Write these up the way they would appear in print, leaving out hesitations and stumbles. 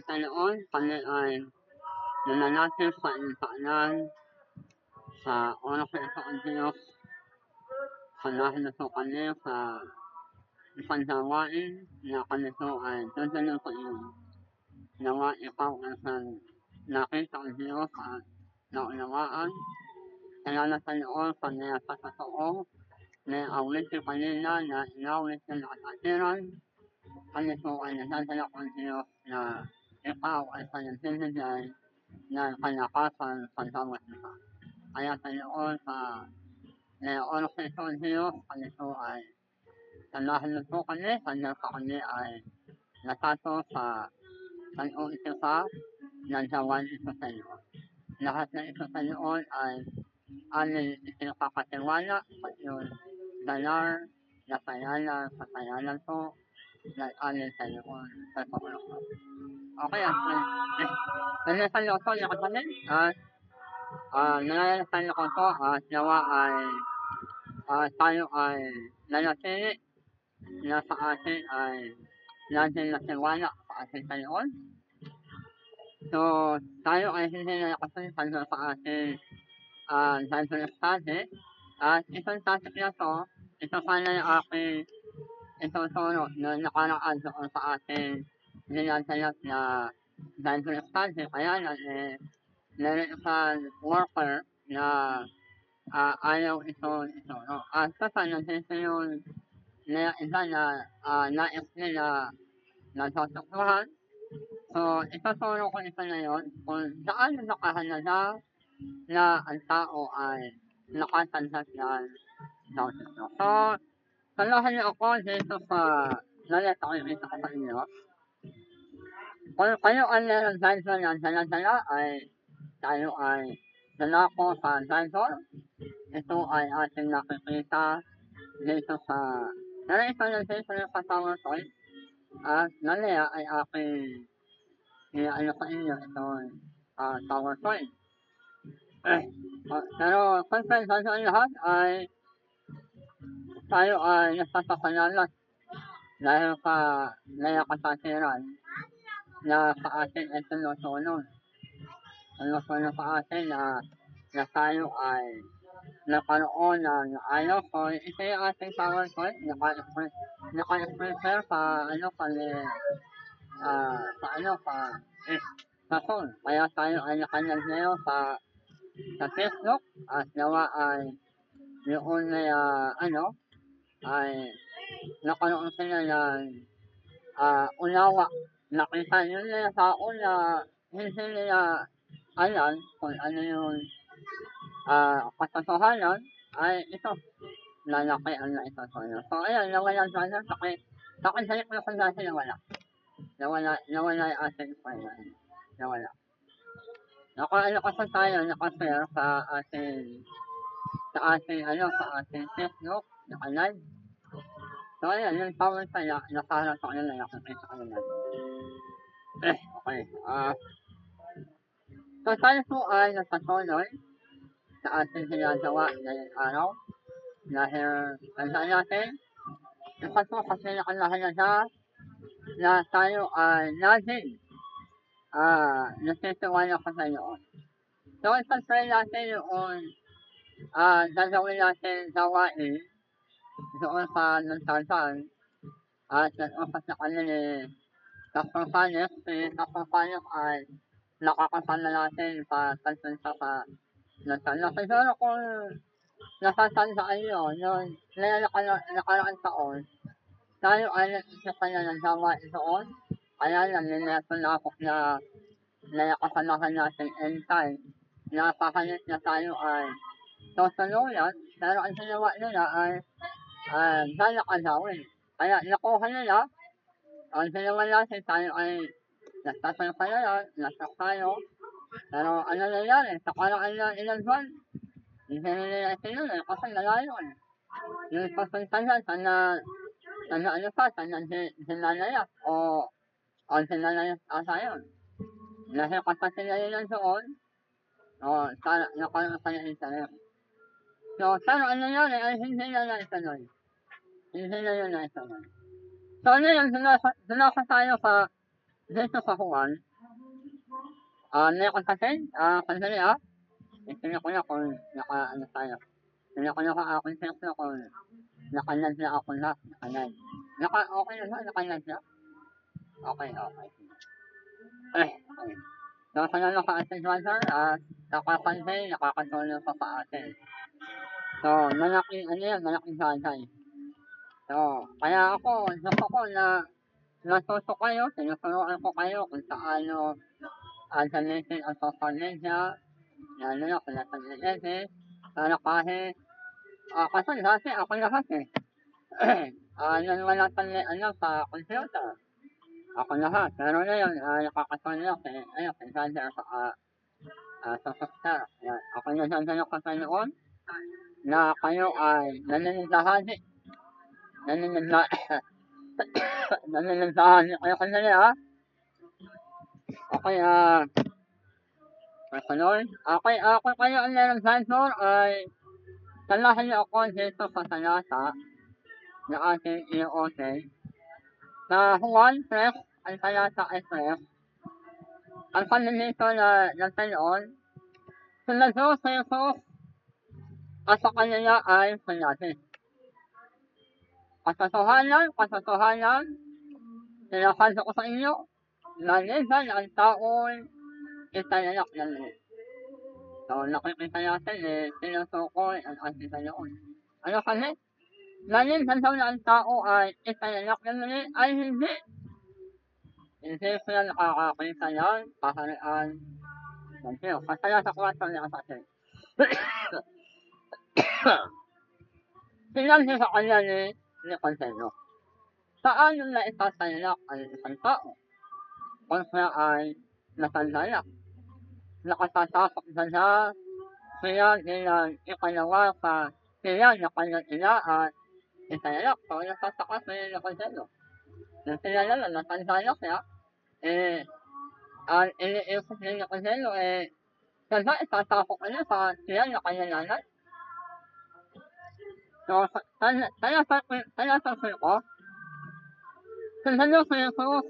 Panginoon, kami ay nananatili sa iyong paanan sa oras na ito ang Diyos. Sanahin na po kami sa isang gawain na kami po ay dadalhin sa iyo. Nawa ikaw ang isang nakita ang Diyos at naunawaan. Kaya na sa Lord, kami ay sa totoo, may awitin kanina na inawit ng nakatatiran. Kami po ay nadadala ang Diyos na ikaw ay panagbibigay ng kalakasan sa bawat isa. Kaya sa Lord, sa oras na ito ang Diyos, kami po ay sanahin na po kami hanggang sa kami ay natato sa pag-uusisa ng gawain ito sa iyo. Lahat na ito sa Lord ay aming isinakakatiwala sa iyong dalar na pangalan sa pangalan po ng aming Panginoon sa Panginoon. Okay, nalasan niyo ito, nakatanin, at nalalasan niyo ito at nawa ay tayo ay nanatili na sa atin ay natin natiwala sa ating Panginoon. So, tayo ay hindi na nakasunod sa ating Bible study. At itong topic na to, ito sana yung aking ituturo na nakaraan doon sa ating ginagayak na Bible study. Kaya lang meron isang worker na ayaw ito ituro. At kasi nandito yung iba na nais nila natutukuhan. So, ituturo ko ito na yun kung saan nakahalaga na ang tao ay nakatanggap ng bautismo. So, samahan niyo ako dito sa lalata ko yung isa ko sa inyo. Kung kayo ay meron Bible na dala-dala ay tayo ay dala ko sa Bible. Ito ay ating nakikita dito sa ito yung sa PowerPoint. At nalaya ay aking ano sa inyo itong PowerPoint. Pero kung sa lahat ay tayo ay nagpapakalalat dahil sa nakakasasiran na sa atin ay sinusunod. Sinusunod sa atin na tayo ay nakaroon ng ayaw ko. Ito yung ating PowerPoint, naka-express sa sa phone. Kaya tayo ay nakalagay sa Facebook at nawa ay yun na ay nakaroon sila ng unawa. Nakita nila sa una, hindi nila alam kung ano yung katotohanan ay ito. Lalaki ang naitutulong. So, ayan, nawala sana sa akin sa likod ko dati nawala. Nawala yung ating plan. Nawala. Nakasa tayo, nakashare sa ating Facebook, naka-live. So, ayan, yung power pala, nakarang sa kanila, nakakita ka naman. Okay. So, tayo po ay nagpatuloy sa ating ginagawa ngayong araw. Dahil, tandaan natin, ito po kasi nakalahalaga na tayo ay laging nasisiwala ko sa iyo. So, ipag-pray natin yung gagawin natin gawain doon sa nagtasan at nag-upas na kami ni Dr. Panis. Si Dr. Panis ay nakakasama natin sa pagpunta sa nagtasan. Siguro kung natatandaan nyo, yung nakaraang taon, tayo ay nag-isipan na ng gawain doon. Kaya lang, nineto na ako na nakasamahan natin anytime. Napakalit na tayo ay tutuluyan, pero ang ginawa nila ay lalakadawin. Kaya nakuha nila, ang ginawa natin tayo ay nagtatalpayan, nasak tayo. Pero ano nangyari, sa karaan na ilang buwan, hindi nila itinuloy kasi nalayo. Yung papuntahan sana hinanaya o hinanaya ata yun. Dahil kapatid na nila doon, sana nakaroon sa internet. So, pero ano nangyari ay hindi na naituloy. Hindi na yun naituloy. So, ngayon, dunasa tayo sa Dito sa Juan, meron kasi, sandali tingnan ko na kung naka-ano tayo. Tingnan ko na kung aking cellphone kung naka-land na ako na, naka-land. Okay na ba? Naka-land na? Okay. Okay. So, sa naka-attend brother, nakapansin, nakakatulong pa sa atin. So, malaking bagay. So, kaya ako, gusto ko na natuto kayo, tinuturuan ko kayo kung paano gamitin ang social media, lalo na kung nasa LS, para kahit, kasi dati ako lahat nung wala pang alam sa computer, ako lahat. Pero ngayon, nakakatulong kay brother sa sister. Ako nagdadala ko sa noon na kayo ay naninilahanin. Naninilahanin kayo sandali Okay, kasunod. Okay, kung kayo ang merong sensor ay salahan niyo ako dito sa salasa na ating i-OK. Sa Juan 3, ang salasa ay 3. Ang kanilito na nagtayoon, sinaso sa Jesus at sa kanila ay sinabi. Katotohanan, sinasabi ko sa inyo, na minsan ang tao'y italayak ng Diyos. So, nakikita natin sinusukoy ang ating Panginoon. Ano kami? Na minsan daw na ang tao ay italayak ng Diyos ay hindi. Hindi sila nakakakita ng kaharian ng Diyos. Kaya sa 4 na kasi. Sinabi sa kanya ni Consuelo, saan yung naitatalak ang isang tao? Kung siya ay natandalak, nakatatakot na siya bilang ikalawa sa siya na kanyang ina at italak. So, natataka siya ni Consuelo. Nung sinala na natandalak siya, ang iniisip ni Consuelo saan ba itatakot niya sa siya na kanyang nanay? So, kaya sa ko, sunod si Jesus,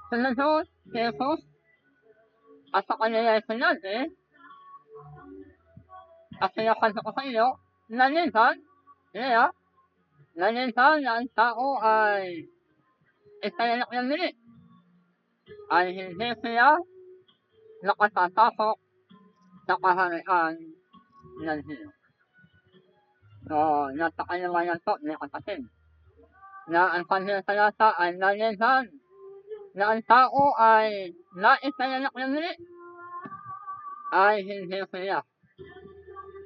sunod si Jesus, at sa kanila sinabi, at sinasabi ko sa iyo, na minsan na ang tao ay italak ng mili, ay hindi siya nakatatakot sa kaharian ng Diyos. So, napakalawanan po ni kapatid, na ang kanyang salata ay nalinsan na ang tao ay naitalak ng mili, ay hindi siya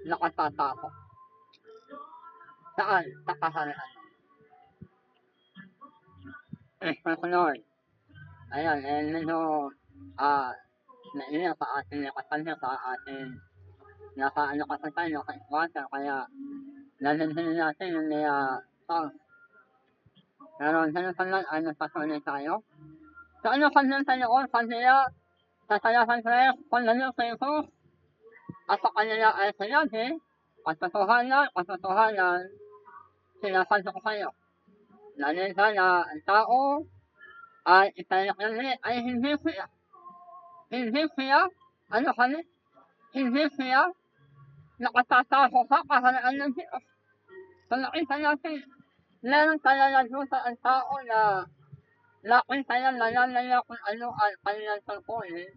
nakatatakot. Saan? Sa kaharian. Kasunod. Ayan, medyo, naiyak sa ating nakasanya sa ating nakaano kasi tayo, naka-squatter, kaya nalinsin natin yung song. Pero ganun pa lang ay nagpatuloy tayo. So ano kanyan tayo kanila sa salasan 3, kung nanyo sa Jesus, at sa kanila ay sinabi, katotohanan, sinasabi ko kayo. Nalinsin na ang tao ay italak ng mili, ay hindi siya, ano kami? Hindi siya nakatatakot sa kaharian ng Diyos. So nakita natin, meron talaga sa ang tao na nakita niya nananaya kung ano ang kanilang tungkulin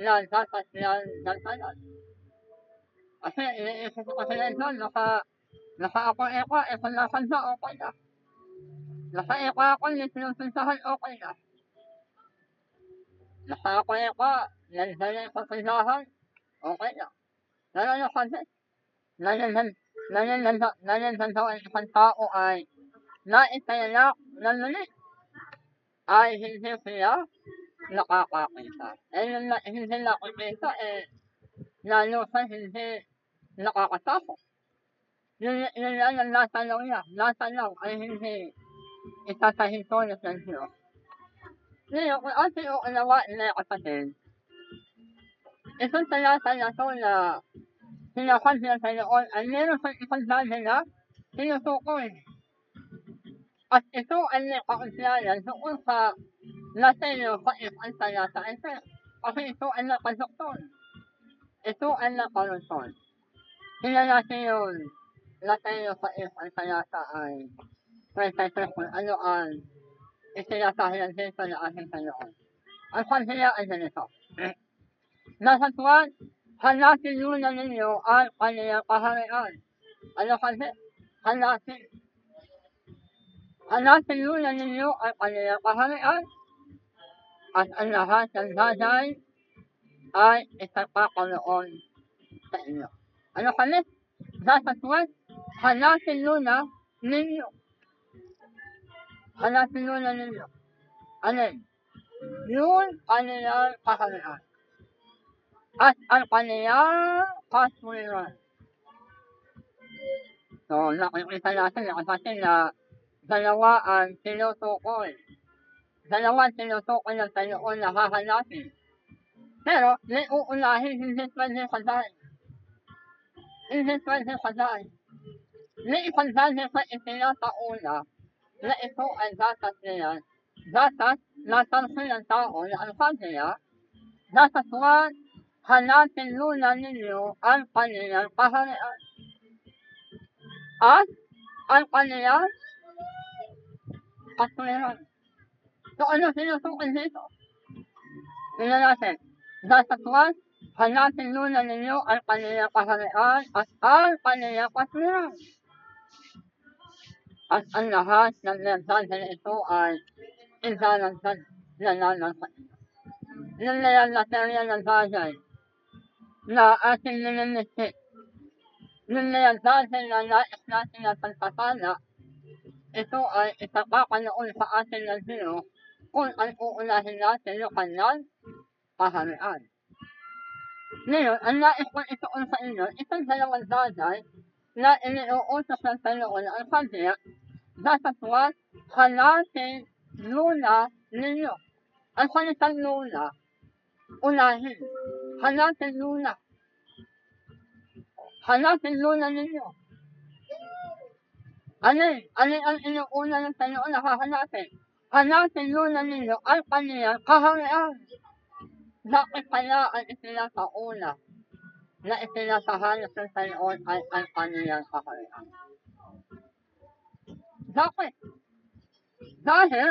na dapat nilang gantayan. Kasi iniisip ko kasi na doon, naka-ako-eko, kung nasan siya, okay na. Naka-eko ako, hindi sinusunsahan, okay na. Naka-ako-eko, nandiyan yung susunsahan, okay na. Nandiyan kasi, nandiyan daw ang isang tao ay naitalayak ng muli, ay hindi siya nakakakita. Yung hindi nakakita, lalo sa hindi nakakatakot. Yun lang ang natanaw niya. Natanaw ay hindi itasahintunan ng Diyos. Ngayon, kung ating uunawaan na kapatid, isang talata na ito na sinasabi na sa noon ay meron sa isang dahil na sinusukoy. At ito ay nakaunsayan doon sa na sinusait ang saya sa ito. Kasi ito ay nakadukton. Ito ay nakalusot. Sila natin yun na sinusait ang saya sa ay presensya kung ano ang isinasahilan dito na ating Panginoon. Ang kanya ay ganito. Nasa tuwan, hanapin muna ninyo ang kanyang kaharian. Ano kasi? Hanapin muna ninyo ang kanyang kaharian at ang lahat ng bagay ay ipagkakaroon sa inyo. Ano kami? Nasa tuwan, hanapin muna ninyo. Hanapin muna ninyo. Ano? Yung kanyang kaharian. At ang kanyang kasuliran. So, nakikita natin na kasi na dalawa ang tinutukoy. Dalawa ang tinutukoy ng Panginoon na hahanapin. Pero, may uunahin, hindi pwede kadaan. Hindi pwede kadaan. May isang dahil sa itinatauna na ito ay dapat nila. Dapat natansin ng tao na ang kanya, dapat huwag hanapin muna ninyo ang kanyang kaharian. At ang kanyang kasuliran. So ano sinusukin dito? Tingnan natin. Dapat huwag hanapin muna ninyo ang kanyang kaharian at ang kanyang kasuliran. At ang lahat ng mensahe na ito ay ilalagdag na naman sa inyo. Yun na yung material ng bagay na ating nilimitik. Yun na yung bagay na nais natin na pagpapala. Ito ay ipagkakanoon sa atin ng Diyos kung ang uunahin natin yung kanyang kaharian. Ngayon, ang nais kong ituon sa inyo, itong dalawang bagay na iniuutos ng Panginoon ang kanya, dapat huwag hanapin muna ninyo. Ang salitang muna, unahin. Hanapin muna. Hanapin muna ninyo. Ano ang inuuna ng Panginoon na hahanapin? Hanapin muna ninyo ang kanyang kaharian. Bakit kaya ang itinatauna na itinasahanap ng Panginoon ay ang kanyang kaharian? Bakit? Dahil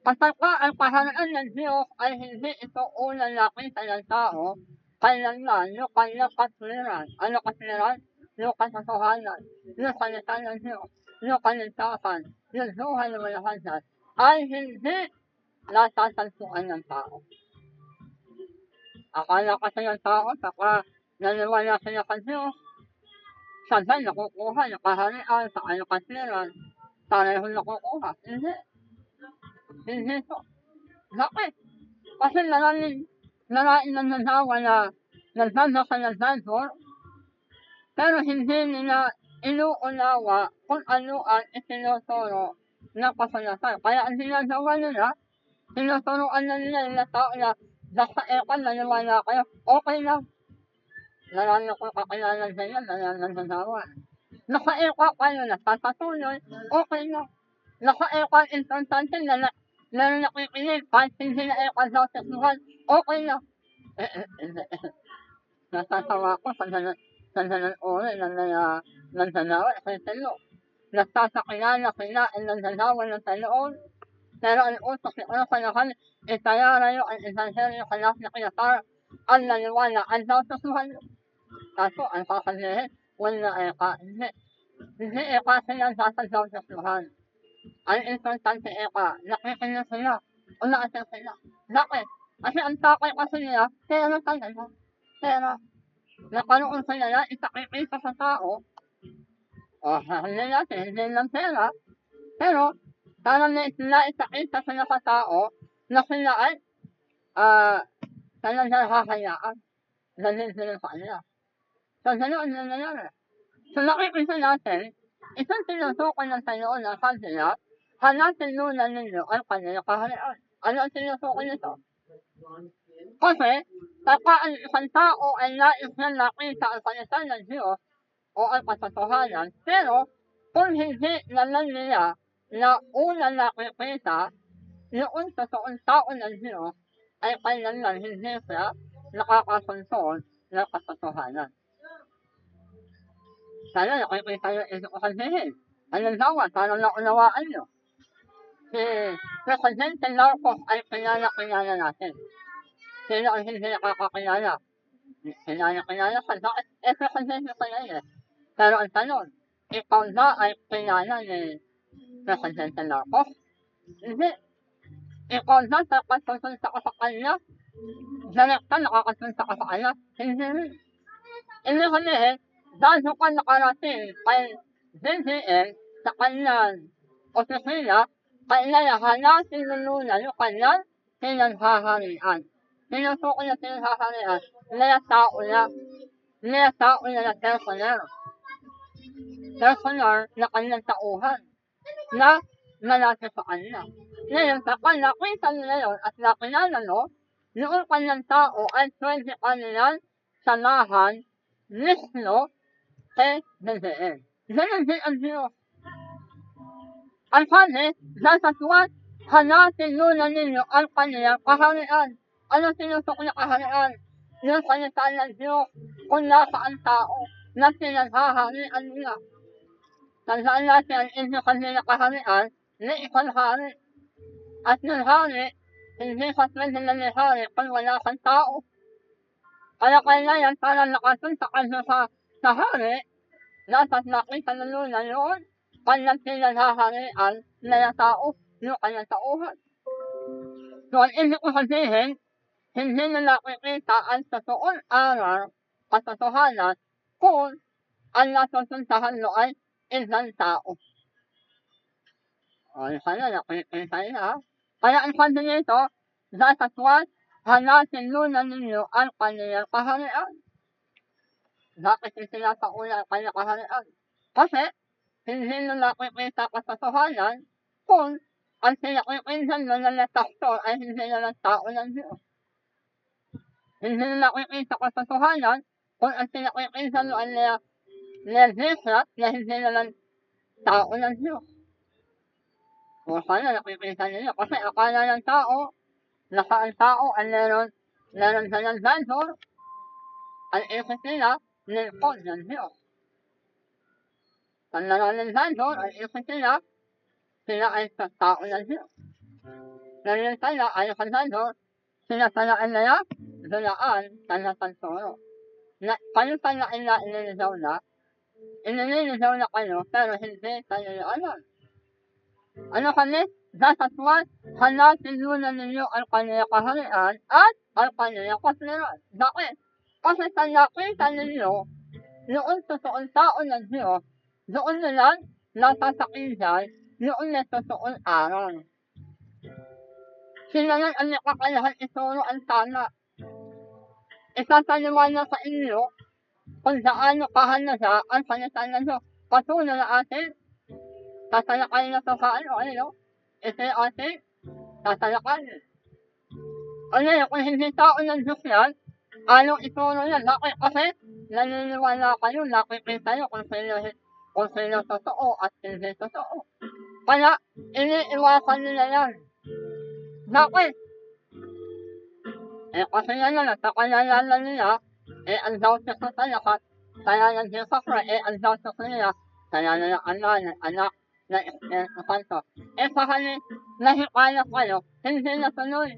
kapag ang kaharian ng Diyos ay hindi ito unang nakita ng tao, kailanman yung kanyang kasuliran. Ano kasuliran? Yung katotohanan, yung salita ng Diyos, yung kaligtasan, yung buhay ng malahasan, ay hindi natatagpuan ng tao. Akala kasi ng tao, saka naniwala sila sa Diyos, sabay nakukuha ng kaharian sa kanyang kasuliran, parehong nakukuha. Hindi ito. Bakit? Kasi narain ng nasawa na nagsasaka ng Bible, pero hindi nila inuunawa kung ano ang itinuturo ng kasulatan. Kaya ang ginagawa nila, tinuturuan na nila yung tao na basta ekan, naniwala kayo, okay lang. Narami ko kakilala sa inyo, nalaman sa nasawa. Naka-eka kayo, nagpapatuloy, okay lang. Naka-eka importante na nakikinig, kahit hindi na eka sa teknuhan, okay lang. Nasatawa ko sa ganang uri ng nagsanawa sa talo. Nagsasakilala sila ang nagsanawa ng taloon, pero ang utos ni Osa na kami, itayarayo ang evangelyo kalas na kinasar, ang naniwala ang sautusuhan. Kaso, ang sasabihin, wala eka, hindi eka sila sa sautusuhan. Ang importante eka, nakikinig sila, unaasin sila. Bakit? Kasi ang takay kasi nila, pera talaga. Pera. Nakaroon sila na ipakikita sa tao, hindi natin, hindi lang pera, pero parang naipakita sila sa tao na sila ay talagang nakakayaan. Ganun sila sa kanila. So, ganoon na nangyari. So, nakikita natin, isang tinutukoy ng Panginoon ng kanila, hanapin muna ninyo ang kanilang kaharian. Ano ang tinutukoy nito? Kasi, kapag ang isang tao ay nais na nakita ang salita ng Diyos o ang katotohanan, pero kung hindi naman nila na una nakikita Yung totoong tao ng Diyos ay kailanman hindi siya nakakasunsod ng katotohanan. Sana nakikita niyo ito sabihin. Halimbawa, sana naunawaan niyo. Si Presidente Marcos ay kilala natin. Sino ang hindi nakakakilala? Kilala ka. Bakit? Presidente ka yan eh. Pero ang tanong, ikaw ba ay kilala ni Presidente Marcos? Hindi. Ikaw ba nakakasunta ka sa kanya? Direkta nakakasunta ka sa kanya? Hindi rin. Ibig sabihin, dahil ka nakarating kay BBM sa kanyang opisina, kailangan na sinununa yung kanyang pinanghaharian. Sinusuko niya pinanghaharian, tao na na personal. Personal na kanyang tauhan na malapit sa kanya. Ngayon, kapag nakita nila yun at nakilala no, yung kanyang tao ay pwede kanilang samahan mismo kay BBM. Ganun din ang Diyos. Ang sabi, dasaswan, hanapin muna ninyo ang kanilang kaharian. Ano sinusok na kaharian? Yung salita ng Diyos kung nasaan tao na pinaghaharian nila. Tandaan natin ang inyong kanilang kaharian na isang hari. At yung hari, hindi ka pwede na may hari kung wala kang tao. Kaya kailangan para nakasunta ka sa hari, dapat makita na muna yun kanyang pinaghaharian na tao, yung kanyang tauhan. So, ang ibig ko sabihin, hindi na nakikita ang totoong aral, katotohanan, kung ang nasusuntahan mo ay isang tao. O, sana nakikita niya. Kaya ang sabi nito, dasaswan, hanapin muna ninyo ang kanilang kaharian. Bakit yung sinasaulan ang kanyang kaharian? Kasi, hindi nyo nakikita katotohanan kung ang pinakikinggan mo na pastor ay hindi naman tao ng Diyos. Hindi nyo nakikita katotohanan kung ang pinakikinggan mo ay bishop na hindi naman tao ng Diyos. O sana nakikita ninyo kasi akala ng tao na ang tao ay meron silang vendor, ang isip nila, lingkod ng Diyos. Ang maraming vendor, ang isip nila, sila ay tao ng Diyos. Ngayon sila ay sa vendor, sinasalaan nila, dulaan sa napansuro. Kayo pala ay inililigaw na kayo, pero hindi kayo alam. Ano kami? Dasaswan, hanapin muna ninyo ang kanilang kaharian at ang kanilang kasliran. Bakit? Kasi sa nakita ninyo, noong totoong tao ng Diyos, doon nila nasasakinggan noon na totoong aral. Sila yan ang nakakalahan ituro ang tama. Isasaliwanag sa inyo kung saan kahalaga ang salita ng Diyos. Patuloy na atin, tatalakay na ito sa ito yung ating tatalakay. Kung hindi tao ng Diyos yan, anong ituro yan? Bakit? Kasi naniniwala kayo, nakikita nyo kung sino totoo at hindi totoo. Kaya, iniiwasan nila yan. Bakit? Kasi yan na, sa kanalala nila, ang dautis na talakat, kaya ng Diyos sa ang dautis nila, kaya na anak, na Espiritu Santo. Sa kanya, nahikala kayo, hindi natuloy.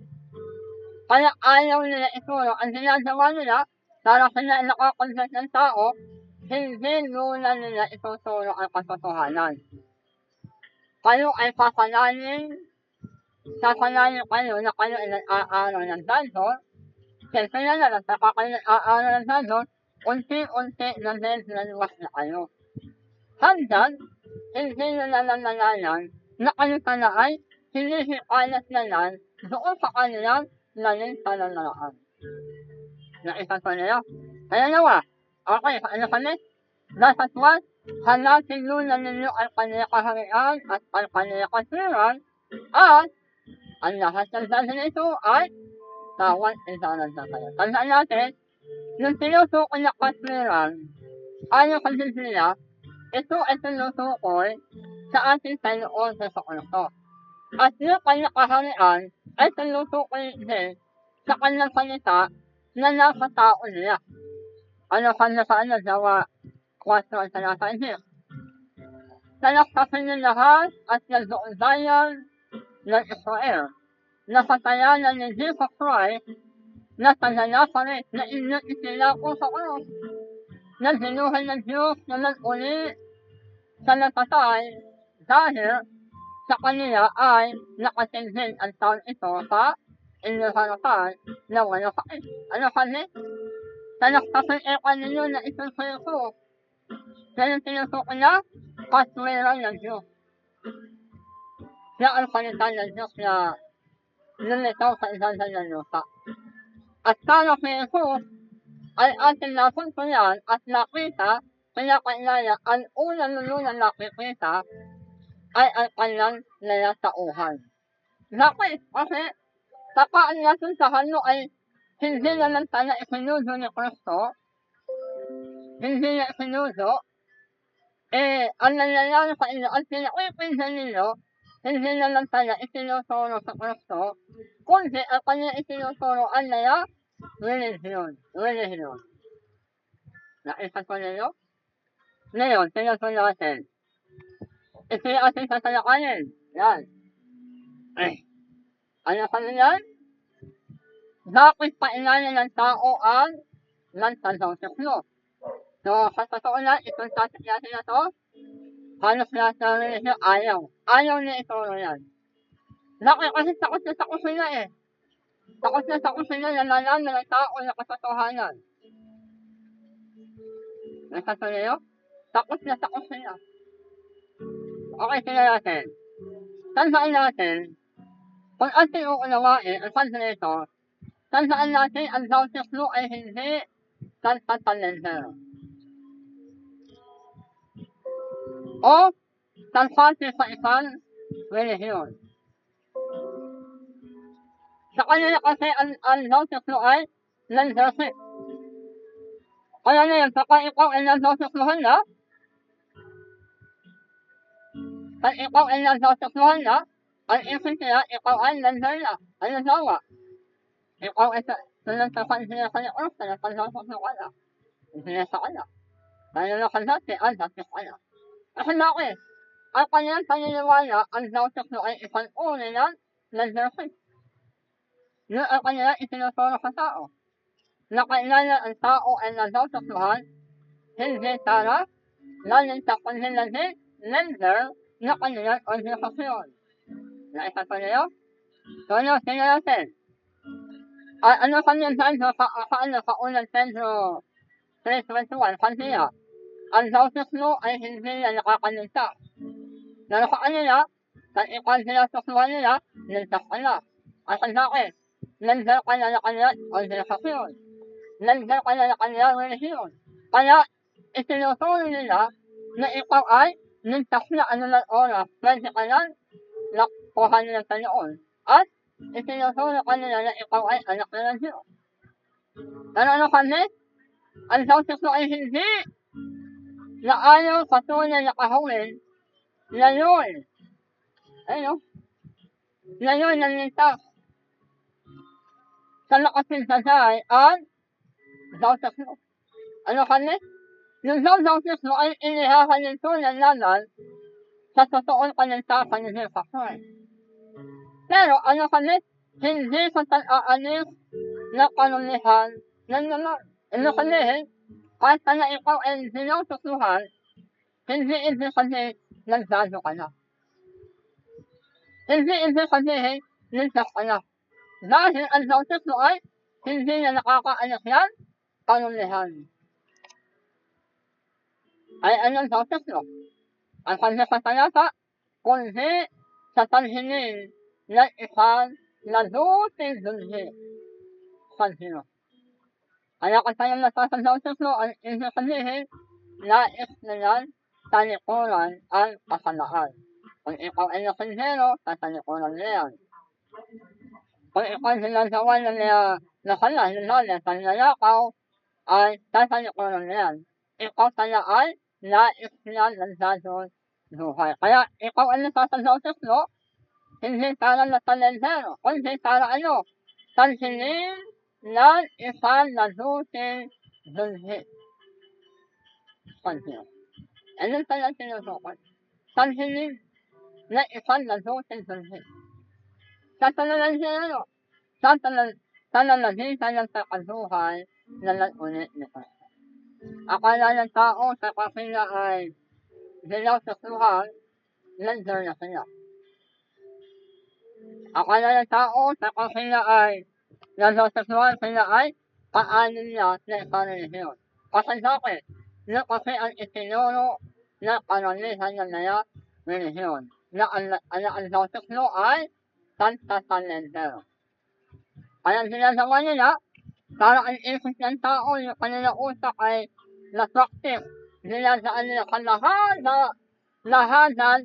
Kaya ayaw nila ituro, ang ginagawa nila, para sila nakakonvert ng tao, hindi muna nila ituturo ang katotohanan. Kayo ay sasalanin kayo na kayo ay nag-aaral ng dandor, siyempre na lang, saka kayo nag-aaral ng dandor, unti-unti na nalwas na kayo. Hanggang, hindi na nalalayan na kayo pala ay hinihikalat na lang doon sa kanilang laling panalaan. Nakita ko nila. Kaya nawa, okay, ano kami? Dasaswan, hanapin muna ninyo ang kanilang kaharian at ang kanilang kasliran at ang lahat ng dahil ito ay tawad isanan sa kayo. Tandaan natin, yung sinusuko na kasliran, ayon sa Biblia, ito ay sinusukoy sa ating Panginoon sa Kristo. at yung kanyang kaharian ay tinutukoy din sa kanyang salita na nasa tao niya. Ano kanya sa Gawa 4 ang talata 10. Talaktasin niya lahat at nagdoon bayan ng Israel na patayanan ni Jesus Christ na taga Nazaret na inyong itinako sa krus na binuhay ng Diyos na nag-uli sa natatay dahil sa kanila ay nakatindig ang taon ito sa inyong harapan na wala sakit. Ano kami? Talaktasin ekan ninyo na ito sa Jesus. Kaya tinutukoy na kaswiran ng Diyos. Na ang salita ng Diyos na lumitaw sa isang ng lupa. At sana si Jesus ay ating napuntuyan at nakita, kaya kailangan ang unang nakikita ay ang kanyang nalatauhan. Bakit? Kasi takaan natin sa halo ay hindi naman tayo isinudo ni Kristo, hindi na isinudo, ang nangyayari sa inyo, ang pinakipinsan ninyo, hindi naman tayo isinuturo sa Kristo, kundi ang kanya isinuturo ang naya religion. Nakita ko ninyo? Ngayon, tingnan ko natin. Ito yung ating sasalakayin. Yan. Ano kami yan? Bakit painanin ng tao ang nagtanong si Kristo? So, sa totoo lang, itong topic natin na to, halos lahat ng religion ayaw. Ayaw niya ituro yan. Bakit? Kasi takot sila eh. Takot sila na nalaman ng tao na katotohanan. Nakita niyo? Takot sila. Okay, tingnan natin. Tandaan natin, kung ating uunawain ang translator, tandaan natin ang bautismo ay hindi tantatalenter. O tanpati sa isang relihiyon. Sa kanila kasi ang bautismo ay leadership. Kaya na yan, kapag ikaw ay nabautismohan na, ang isip niya, ikaw ay leader na. Ano sawa? Ikaw ay sinantapan siya sa niya, sinantapan ka na. Sinasa ka na. Kaya na kasi, dati ka na. Kasi bakit? Ang kanyang paniniwala, ang bautismo ay isang uri ng leadership. Yun ang kanyang itinuturo sa tao. Na kailangan ang tao ay nabautismohan, hindi para lalinta kundi naging leader na kanyang organisasyon. Naisasa niyo? So, tingnan natin. Ano kanyang dahil sa unang Pedro 3:21, kanina, ang bautismo ay hindi na nakakalinta. Pero sa kanila, sa ikaw sinasusuhan nila, lintas ka na. Kasi bakit? Leader ka na kanyang organisasyon. Leader ka na kanyang relihiyon. Kaya, itinuturo nila na ikaw ay lintas na anulang oras. Pwede ka na nakuha nila sa noon. At itinuturo ka nila na ikaw ay anak na ng Diyos. Pero ano kami? Ang bautismo ay hindi na ayaw patunay na kahawin na yun. Ayun. Na yun ang lintas. Sa nakasintasay ang bautismo. Ano kami? Yung bautismo ay inihahalintunan naman sa totoong kalintasan ni Jesus Christ. Pero ano kami? Hindi sa tag-aalis na kanulihan ng naman. Ano kami? Kahit na ikaw ay sinautusuhan, hindi kami nagdado ka na. Hindi kami lintas ka na. Dahil ang bautismo ay hindi na nakakaanak yan, kanulihan. Ay anong bautismo? Ang kanya sa talata, kundi sa tanhinin ng isang naduting dunhi. Sanhino. Kaya kung tayo nasa bautismo, ang ibig sabihin, nais na yan, talikuran ang kasalaan. Kung ikaw ay nasindero, tatalikuran niya yan. Kung ikaw sinagawa na niya nakala, sa nalakaw, ay tatalikuran niya yan. Ikaw kaya ay nais niya ng dadon buhay. Kaya ikaw ay nasa bautismo, hindi para na talentero, kundi para ano, pansinin ng isang mabuting bunhi. Pansinin. Ano pala tinutukoy? Pansinin ng isang mabuting bunhi. Sa pananalangin ano? Sa pananalangin ng kakasuhan na nag-ulit nito. Akala ng tao sa kapila ay sinasasuhan, nandiyan na sila. Akala ng tao sa kapila ay nasasasuhan sila ay kaanin niya na ikarelihiyon. Kasi bakit? Na kasi ang itinuro na karamihan na naya relihiyon. Na ang nasaslo ay Santa Talentero. Kaya sinasama nila, para ang isip ng tao, yung kanilang utak ay na-practice. Sinasaan nila sa lahat ng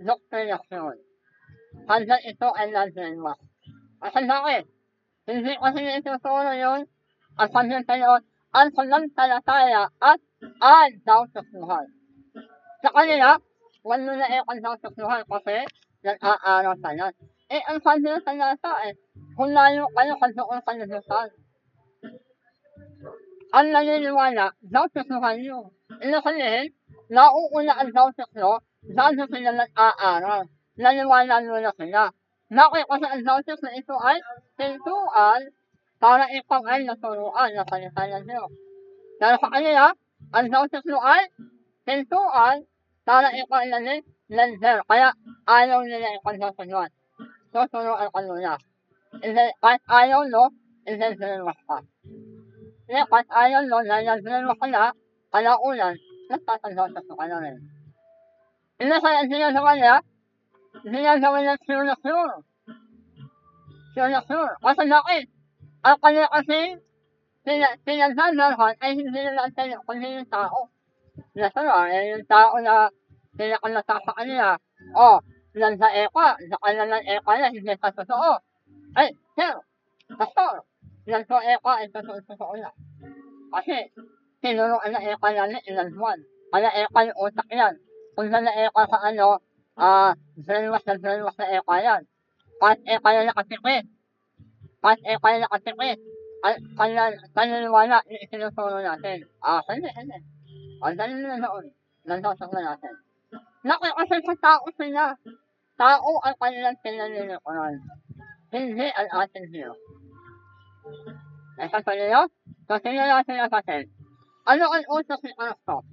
doktrinasyon. Hanggang ito ay na-dreamwa. Kasi bakit? Hindi kasi ituturo yun ang pagkakaroon ang pananampalataya at ang daw-tukluhan. Sa kanila, wala na ang daw-tukluhan kasi nag-aaraw tayo. Ang pananampalataya kung layo kayo sa doon sa nalutan. Ang naniniwala, daw-tukluhan yun. Ito sabihin, nauuna ang daw-tuklo, dahil sila nag-aaral. Naniwala nila sila. Bakit kasi ang daw-tuklo ito ay pintuan para ikaw ay naturuan na salita ng Diyos. Pero sa kanila, ang daw-tuklo ay pintuan para ikaw ay nanin ng Diyos. Kaya ayaw nila ikaw daw-tukluan. Tuturuan ka nila. Kahit ayaw no, hindi sinilwas ka. Kahit ayaw no, dahil sinilwas ka na, kalaunan, nagtatandaw-tuklo ka na rin. Hindi kaya sinasama niya, sinasama niya sure. Kasi bakit? Ang kanila kasi, pinagdadalhan ay hindi nila ang tayo, kundi yung tao. Nasama, yung tao na pinakanata sa kanila. Nasa eka, sa kanila ng eka na, hindi sa totoo. Ay, sir, pastor, nasa eka ay totoo na. Kasi, tinuruan na eka namin ilang buwan. Kaya eka yung utak yan. Kung na eka sa ano, brainwash na eka yan. Kahit eka na nakatikit. Kaniniwala, isinuturo natin. Hindi. Dali na noon. Nandosak na natin. Kasi sa tao sila. Tao ang kanilang pinaniniwalaan. Hindi ang ating Diyos. Sa kanila, kasi natin natin. Ano ang utos ni Kristo?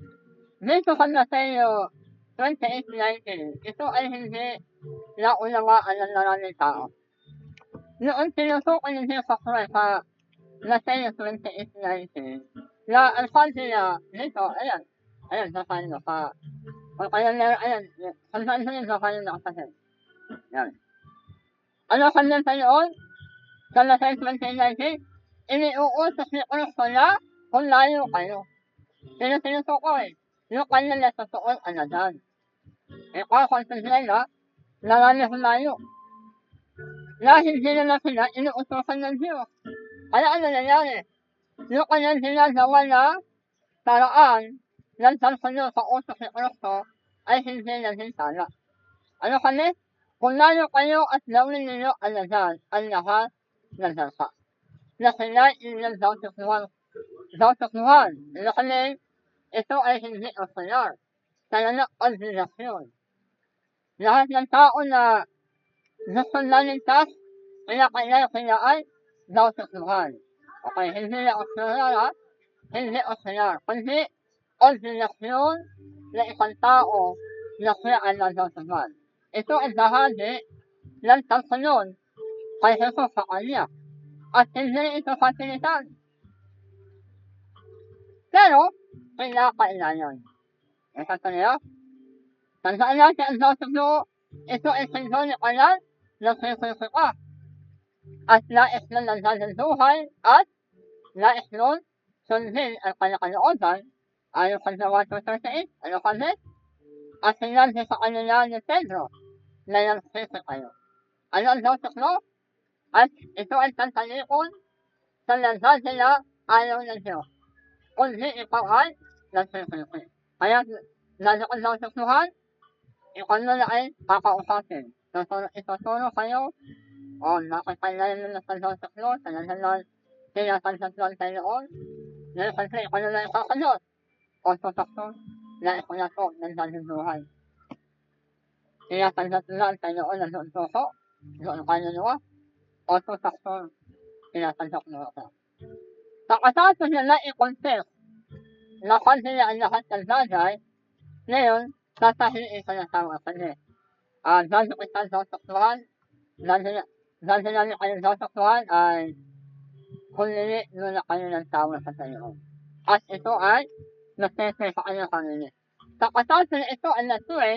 Dito sa Mateo 28:19, ito ay hindi naunawaan ng maraming tao. Noon tinutukoy ni Jesus Christ sa Mateo 28:19, na ang sabi niya dito, ayan, sa kanila, kung saan sa kanila nakasasal. Yan. Ano kanyang tayoon? Sa Mateo 28:19, iniuutos ni Kristo na kung layo kayo. Tinutukoy, yung kanyang natutuon anadan. Kung sila, narami layo. Dahil hindi na sila inuutosan ng Diyos. Kaya ano nangyari? Yung kanyang ginagawa na paraan ng pagsunod sa utos ni Kristo ay hindi naging tala. Ano kami? Kung layo kayo at gawin ninyo anadan ang lahat ng bansa. Na sila inyong daw-tukluhan. Ano kami? Ito ay hindi opinar. Kaya na ordinasyon. Lahat ng tao na gusto naligtas, kaya sila ay daw-tukluhan. Okay, hindi na opinar, hindi opinar, kundi ordinasyon na isang tao na siya ay daw-tukluhan. Ito ay bahagi ng pagsunod kay Jesus sa kanya. At hindi ito fasilitan. Pero, kailangan. Sa kanila, tandaan natin ang daw-tuklo, ito ay sindon ni kanan na sisika. At nais na nagdadanduhan at nais nun sundin ang kanakalooban ayon sa Gawa 2:38. Ano kami? At sinabi sa kanila ni Pedro na nagsisi kayo. Ano ang daw-tuklo? At ito ay tantalikon sa landas nila ayaw ng Diyos. Kundi ikaw ay nagsisisi. Kaya, lalo kang daw-tukluhan, ikaw na ay kakausapin. Ituturo kayo o nakipaglalim na sa Diyos sa nasunod sinasansaslan sa Noon. Dahil kasi ikaw na ikasunod o tutukso na ikulato ng dating buhay. Sinasansaslan sa Noon na doon tuso, doon kaluluwa o tutukso sinasansaslan ka. Sa kasama nila i-confess na kanila ang lahat ng bagay, ngayon, sasahiin ka na tama kasi. Dahil kita tutuksuhan, dahil namin kayo tutuksuhan ay kulili muna kayo ng tawag sa Panginoon. At ito ay nasese sa kanyang kanili. Sa kasama na ito ay natuloy,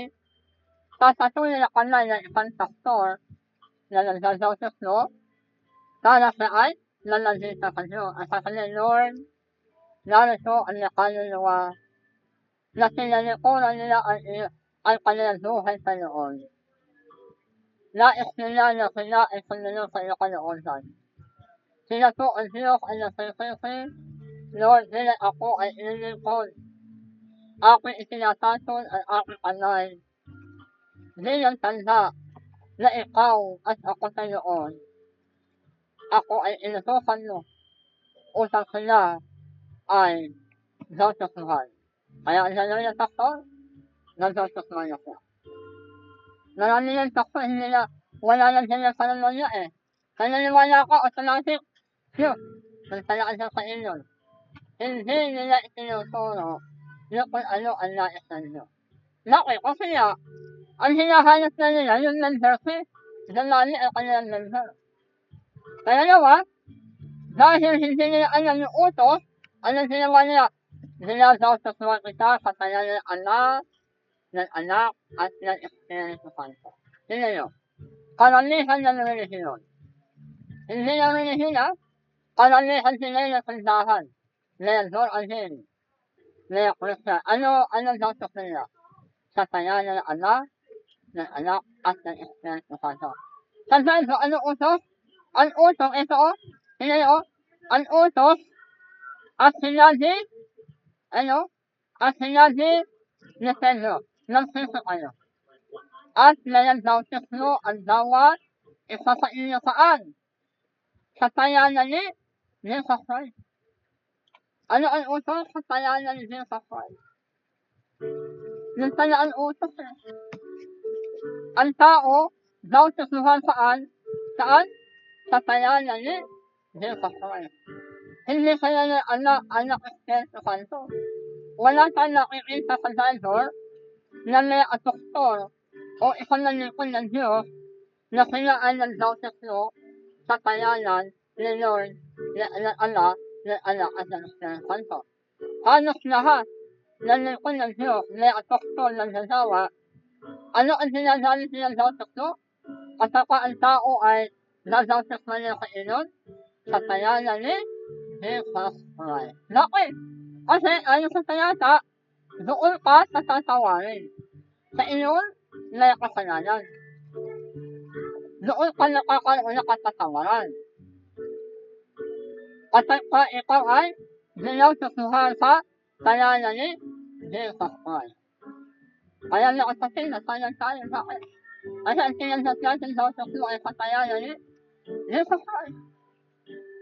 sasatuloy na kanila ng isang pastor na nagsasausok, sana siya ay lalagay sa kanyo. At sa kanila, Lord, narito ang nakaluluwa na sinalikuran nila ang kanilang buhay sa noon. Nais nila na sila ay sununod sa iyo kaloosan. Sila po ang Diyos ay nasisisi, Lord, sila ako ay inilingkod. Ako'y itinatapon ang aking alay. Bilang tanda na ikaw at ako sa noon. Ako ay inutusan mo upang sila ay natutuhan. Kaya ang lalawin ng pastor, natutuhan ako. Marami ng pastor, hindi na, wala lang sila panunod niya eh. Kaya naniwala ako, automatic, nagtalaan siya sa inyon. Hindi nila itinuturo na kung ano ang nais na nyo. Bakit? Kasi nga, ang hinahanap na nila, yung membership, dalali ang kanilang member. Kaya naman, dahil hindi nila alam yung utos, anong ginawa nila? Sinasaususuan kita sa kanya ng anak, at ng Espiritu Santo. Sino yun? Karamihan ng relihiyon. Hindi ng relihiyon, karamihan sila ng sandahan. Leador Alhin. Lea Krista. Ano sausos nila? Sa kanya ng anak, at ng Espiritu Santo. Saan ko, ano utos? Ang utos, ito o. Sino yun? Ang utos, at sinabi, at sinabi ni Pedro, nagsiso kayo. At nalagdautis mo ang bawat isa sa inyo saan? Sa tayanan ni Jesus Christ. Ano ang utos? Sa tayanan ni Jesus Christ. Yung pala ang utos eh. Ang tao, dautis mo saan? Saan? Sa tayanan ni Jesus Christ. Hindi kaya ng anak Espiritu Santo. Wala tayong nakikita sa Bible na may atuktor o isang nalikod ng Diyos na sila ay nagdautis mo sa tayanan ni Lord, ng anak at ng Espiritu Santo. Halos lahat ng likod ng Diyos may atuktor ng gasawa. Ano ang sinasabi silang dautis mo? At saka ang tao ay dadautis mo niya sa iyon sa tayanan ni Jesus Christ. Bakit? Kasi ayon sa talata, doon ka sa tatawarin. Sa iyon, may kasalanan. Doon ka nakakaroon na katatawaran. Kasi ikaw ay dinautusuhan sa tayanan ni Jesus Christ. Kaya nakasasin na sayang tayo. Bakit? Kasi ang sinasas natin sa utos mo ay sa tayanan ni Jesus Christ.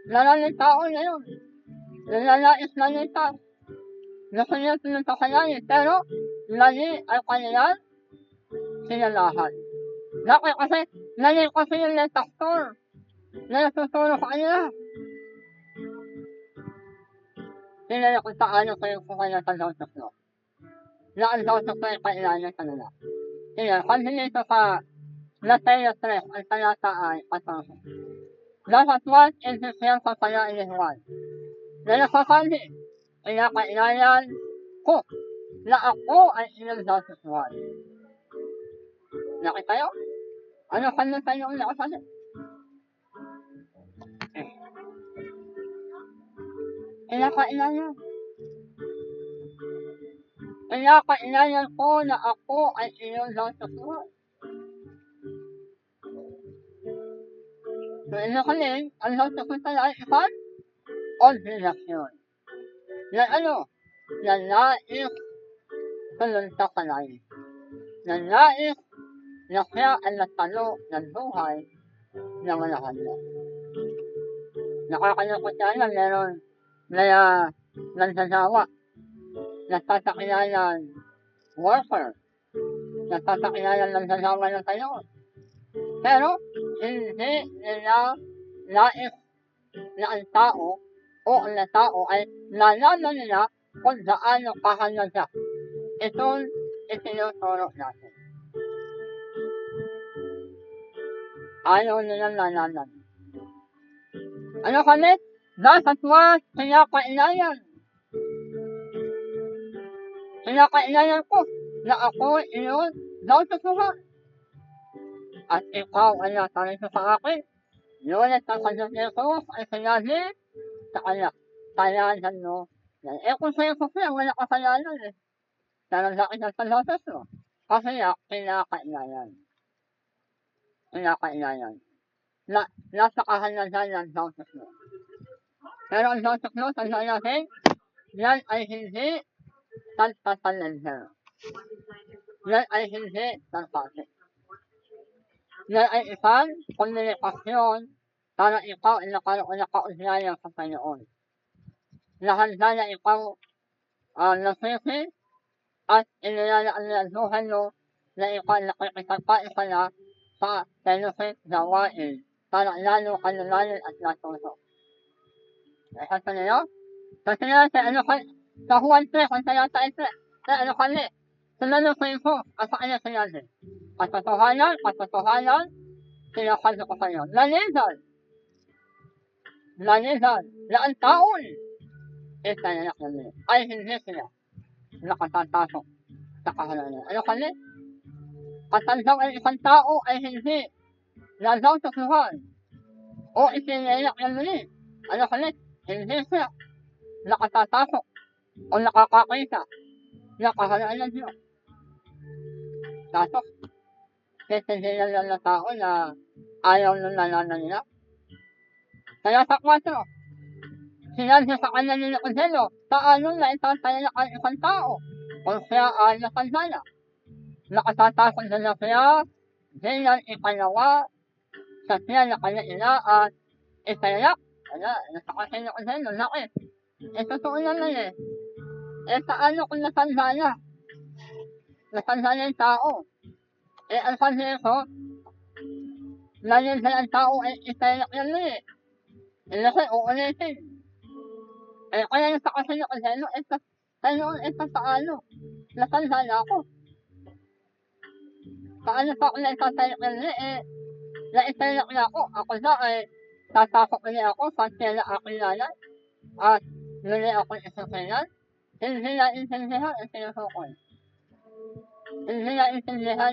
Lalaking tao na yun. Nalalais na nita. Gusto niya pinagkakalanin. Pero, lali ay kanilang sinalahan. Bakit? Kasi, lali kasi yung may pastor na natuturo sa kanila. Sinala kung paano kayo kaya sa dautos mo. Na ang dautos mo ay kailangan sa nila. Sinala, kasi nito sa Mateo 3, ang talata ay 14. Dapat mas insisyan sa kanya inihuwan. Na nakasabi, pinakailayan ko na ako ay inagdautusuhan. Nakita yun? Ano kanya tayo ang nakasabi? Pinakailayan. Pinakailayan ko na ako ay inagdautusuhan. So, inakaling, ang dautusuhan tayo ay isang obligasyon. Na na nais tulunta ka lang. Na nais na siya ay natalo ng buhay na walang hanggan. Nakakalungkot sana meron na nagsasawa, nagsasakilayan worker, nagsasakilayan nagsasawa ng tayo. Pero hindi nila nais na ang tao o ang tao ay nalaman nila kung gaano kahalaga itong itinuturo natin. Ayaw nilang nalaman. Ano kami? Dapat mas kinakailangan. Kinakailangan ko na ako iyon daw sa Tuhan. At ikaw ay natarito sa akin. Ngunit ang kanyang Jesus ay sinabi sa kanya, kalanan mo. Kung sa Jesus niya, wala kasalanan eh. Talaga kita sa Loses mo. Kasi kinakailangan. Kinakailangan. Napakahalaga ng Loses mo. Pero ang Loses mo, tandaan natin, yan ay hindi tagpapalanser. Yan ay hindi tagpapit. Yan ay isang komunikasyon para ikaw ay nakaugnayan sa Panginoon. Nahanda na ikaw nasisi at inilalaan ang buhay mo na ikaw nakikipagpaisa na sa Panginoon gawain para lalo kalalanin at natuto. Isa sa niyo? Kasi natin, sa Juan 3, kung talata 3, ano kami? Sunod ko ito, at sa kanya sinabi. Katotohanan, sinasabi ko sa iyo. Lalisan, na ang taon, italayak na nila, ay hindi sila nakatatasok sa kahalanan. Ano kami? Katandaw ay isang tao ay hindi nadaw sa Tuhan, o itinayak na nila. Ano kami? Hindi sila nakatatasok o nakakakita na kahalanan niyo. Tasok, titindihan lang ng tao na ayaw ng nalaman nila. Kaya sa 4, sinabi sa kanya ni Nicodemo, paano na itatalayak ang isang tao kung siya ay nakandala? Nakatatakot na siya bilang ipalawa sa siya na kanailaan italayak. Nasa kasi Nicodemo, laki. Totoo naman eh. Paano kung natandala? Natandala yung tao. Ang sabi ko, nalilin ang tao ay italayak yan eh. Kasi uulitin. Kaya nasa kasi Nicodemo, paano? Natandala ako. Paano pa ako naitatayak yan eh? Naitalayak na ako. Ako na ay tatasok na ako sa tela akilala. At nuli ako isukilan. Hindi naintindihan ang sinusukol. Hindi naintindihan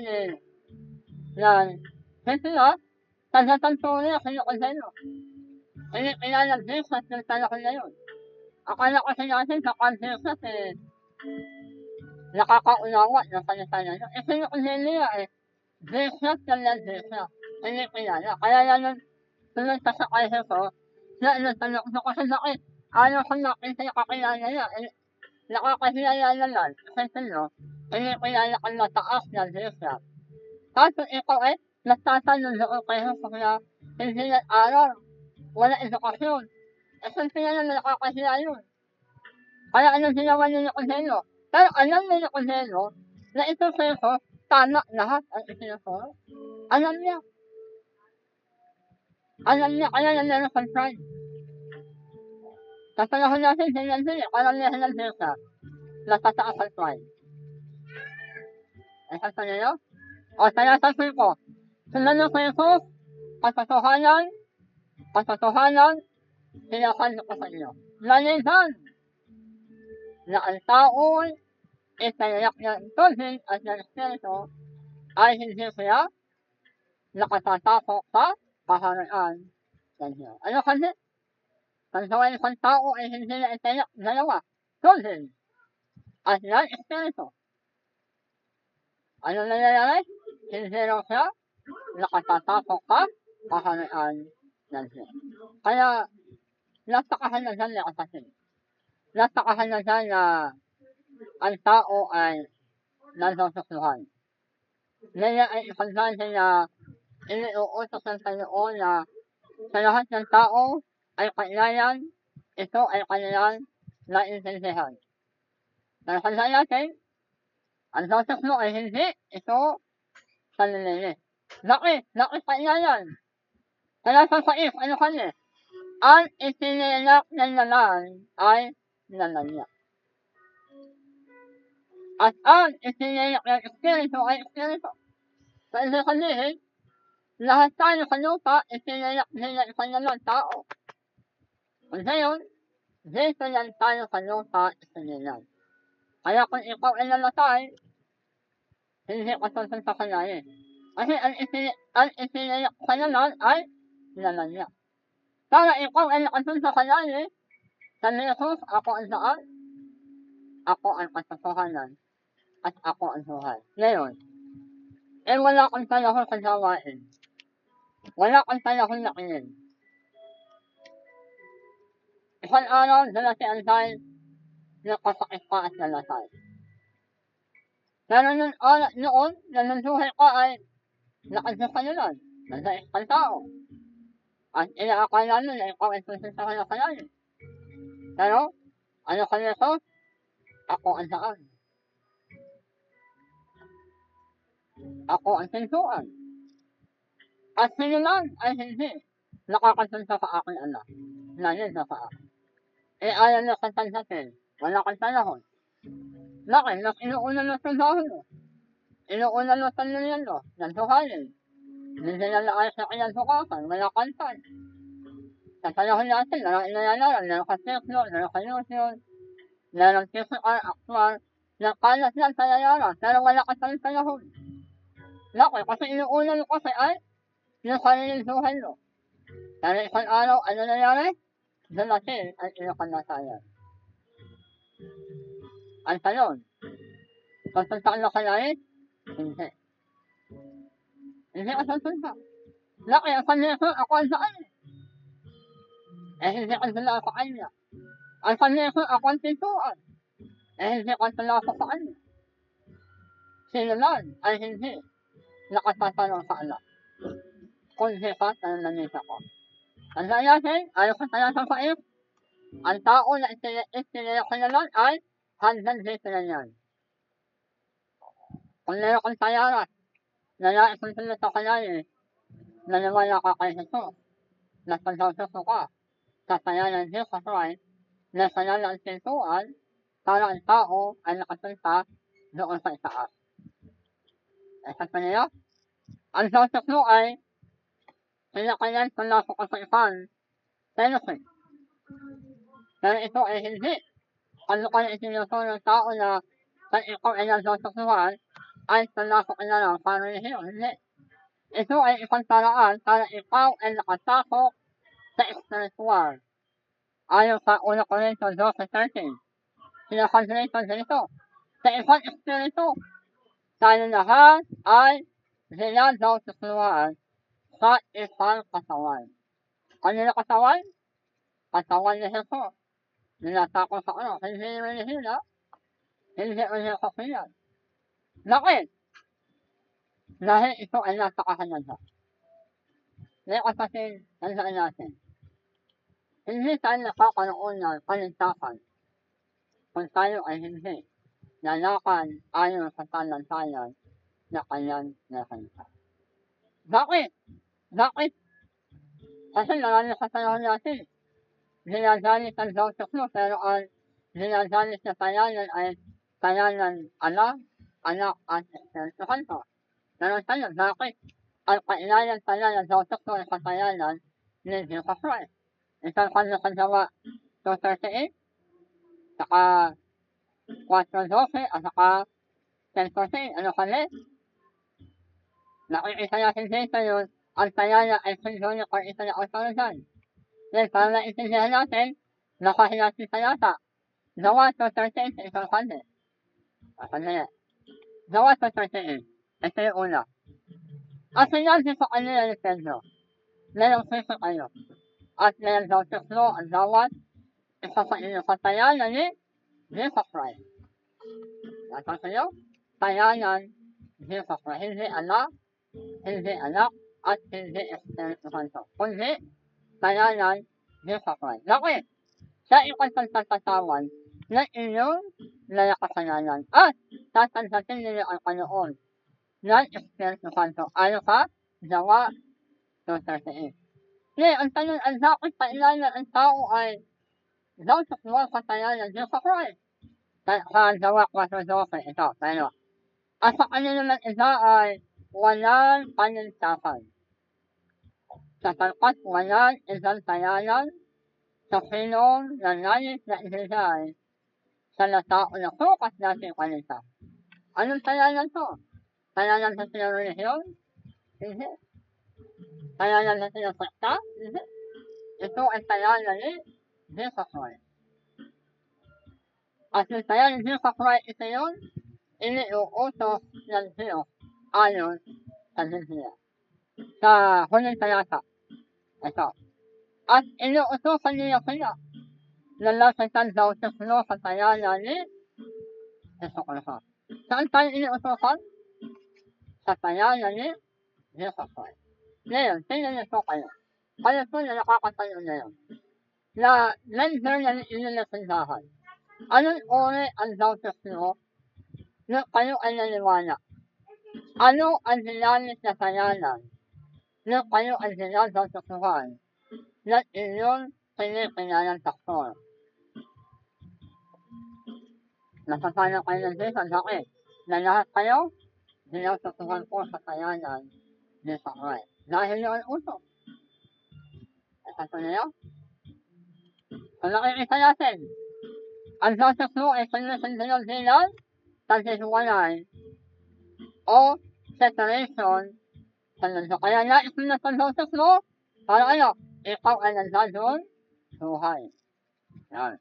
kasi taga-tanto na kayo ko sa'yo. Pinalagdis at nagtala ko na yun. Akala ko natin sa kansilsas nakakaunawa ng salita na yun. Sino ko niya Disney na Disney. Hindi kilala. Kaya yan sunod sa sakay ko, na tanong ko kasi bakit ayaw ko nakita yung kakilala niya. Nakakilala na lang. Kasi hindi kilala ka na taas na Disney. Tapos ikaw nagtatanong ako kayo kaya hindi nag-aral. Wala edukasyon. Siyempre na nakakasila yun. Kaya anong ginawa ni Nicodemo? Pero alam ni Nicodemo na ito sa'yo tama lahat ang isinusuro. Alam niya. Kaya na meron sa pride. Sa panahon natin, hindi. Alam niya hinagdesa. Natataas ang pride. Sa niyo? O kaya sabi ko, sunod ko Jesus, katotohanan, sinasabi ko sa inyo. Lalisan na ang taon italayak ng tubig at ng Espiritu ay hindi siya nakatatakot sa kaharian ng Diyos. Ano kasi? Kung sa isang tao ay hindi na italayak dalawa, tubig at ng Espiritu. Ano nangyayari? Hindi raw siya nakatatakot sa kaharian ng Diyos. Kaya, napakahalaga niya kasi. Napakahalaga na ang tao ay nandun sa Tuhan. Nila ay importante na iniuutos ng Panginoon na sa lahat ng tao ay kailangan ito ay kanilang naintindihan. Pero tandaan natin, ang bautismo ay hindi ito panlilinis. Bakit kailangan? Talatang 6, ano kanya? Ang itinilak ng laman ay laman niya. At ang itinilak ng Espiritu ay Espiritu. Sa ibig sabihin, lahat tayo sa lupa, itinilak nila isang naman tao. Kung gayon, dito lang tayo sa lupa itinilak. Kaya kung ikaw ay namatay, hindi ka susasakalain. Kasi ang itinilak sa naman ay laman niya. Para ikaw ay nakasusakalain, sa Jesus, ako ang daan, ako ang katotohanan, at ako ang buhay. Ngayon, wala kang panahon sa gawain. Wala kang panahon na kinin. Isang araw, dalasin tayo, nakasakit ka at nalasay. Pero noon, na nanduhay ka ay nakadyo ka naman, nandais kang tao. At inaakala mo na ikaw ay susasakal na kalain. Pero, ano ka nito? Ako ang daan. Ako ang pintuan. At sino man ay hindi nakakasunta sa aking anak. Nanin na sa akin. Ayaw na kang tansatin. Wala kang panahon. Bakit? Mas inuuna na sa dahon mo. Inuuna na sa nilyan mo. Nantuhalin. Hindi na naayos na kinantukasan. Wala kang tan. Sa panahon natin, nangyayari. Meron kang tekno, meron kang ilusyon. Meron physical, actual. Nakalas lang sa nangyayari. Pero wala kang sa panahon. Bakit? Kasi inuuna mo kasi ay yung sariling buhay mo. Pero isang araw, ano nangyari? Dumating ang iyong kamatayan. Ang tanong, susunta ka kalain? Hindi. Hindi ka susunta. Bakit? Ang kanilito, ako ang daan. Hindi ka dala sa kanya. Ang kanilito, ako ang pintuan. Hindi ka dala sa kanya. Sino man ay hindi nakatatanong sa anak. Kung hindi ka nananisa ko. Ang natin, ayaw sa talatang 6, ang tao na itinilak ko naman ay hanggang dito na yan. Kung meron kang tayarat, na nais mong sunod sa kalayin, naniwala ka kay Jesus, na pagdawsuso ka sa tayanan ng Jesus Christ, na sana ng pintuan, para ang tao ay nakasunta doon sa itaas. Sa kanila, ang dawsuso ay pinakayan kung nasok ka sa isang fellowship. Pero ito ay hindi. Kung ka na itinuso ng tao na kung ikaw ay nagdawsusuhan, ay pinasok ka na lang para relihiyon. Hindi. Ito ay isang paraan para ikaw ay nakatasok sa spiritual. Ayon sa 1 Corintios 12:13, sinakonsentrate dito. Sa isang espiritu, tayo lahat ay dinadawsusuhan sa isang katawan. Kanina katawan? Katawan ni Jesus. Ninatako sa ano? Hindi relihiyon, ha? Hindi relihiyon. Bakit? Dahil ito ay nasa kahananda. Ngayon kapatid, tandaan natin. Hindi tayo nakakaroon ng kaligtasan kung tayo ay hindi lalakan ayon sa talantayan na kanyang nakanta. Bakit? Bakit? Kasi marami sa panahon natin. Ginagalit ang bautismo mo, pero ang ginagalit na tayanan ay tayanan anak at Espiritu Santo. Pero tayo, bakit? Ang kailangan pala ng bautismo ay katayanan ni Jesus Christ. Isang kanya kagawa 2:38, saka 4:12, at saka 10:14. Ano kami? Nakikita natin dito yun, ang tayanan ay sundunin kung ito na autoridad. Then, para naintindihan natin, nakahinati sa yata. Gawa 2:38 sa isang kanya. Kanya. Gawa 2:38. Ito yung una. At sinabi sa kanila ni Pedro, mayroong Kristo kayo. At mayroong bautismo ang bawat isa sa inyong katayanan ni Jesus Christ. Nasa kayo? Tayanan Hindi kakra, hindi anak, at hindi Espiritu Santo. Kundi, tayanan ni kakra. Laki, sa ipagpagkakatawan na inyong lalakasananan at tatantasin ninyo ang Panginoon ng Espiritu Santo. Ano ka? Jawa 2:38. Ngayon, ang tanong, ang dapat pailanan ang tao ay daw sa kuwal katayanan Diyos sa Christ. Sa Jawa 4:12, ito, tayo. At sa kanila naman isa ay walang panintasan. Sapagkat walang isang tayanan sa sinong nanayos na isisay sa natao na sukat natin kanita. Anong tayanan to? Tayanan sa sinarelihiyon? Hindi. Tayanan sa sinasakta? Hindi. Ito ay tayanan ni Jesus Christ. At yung tayanan ni Jesus Christ ito yun, iniuutos ng Diyos ayon sa Biblia. Sa huling talata, ito. At inuutosan niya sila na lasasan daw sa tayanan ni Jesus Christ. Saan tayo inuutosan? Sa tayanan ni Jesus Christ. Ngayon, tingnan niyo kayo. Kayo po na nakakatayo na yun. Na lender na inilasandahan. Anong uri ang daw mo na kayo ay naniwala? Ano ang dinamis na tayanan na kayo ay dinadawsuhan na inyong pinipinalang taktor? Nasasana kayo ng Diyos ang laki na lahat kayo dinadawsuhan po sa tayanan ni Sakray. Dahil yun uso. Ito na yun. Kung nakikita natin, ang dawsus mo ay sinasunod bilang paghihiwalay o separation sa mundo. Kaya nais mo na sa dawsus mo, para ano, ikaw ay nandadon buhay. Yan.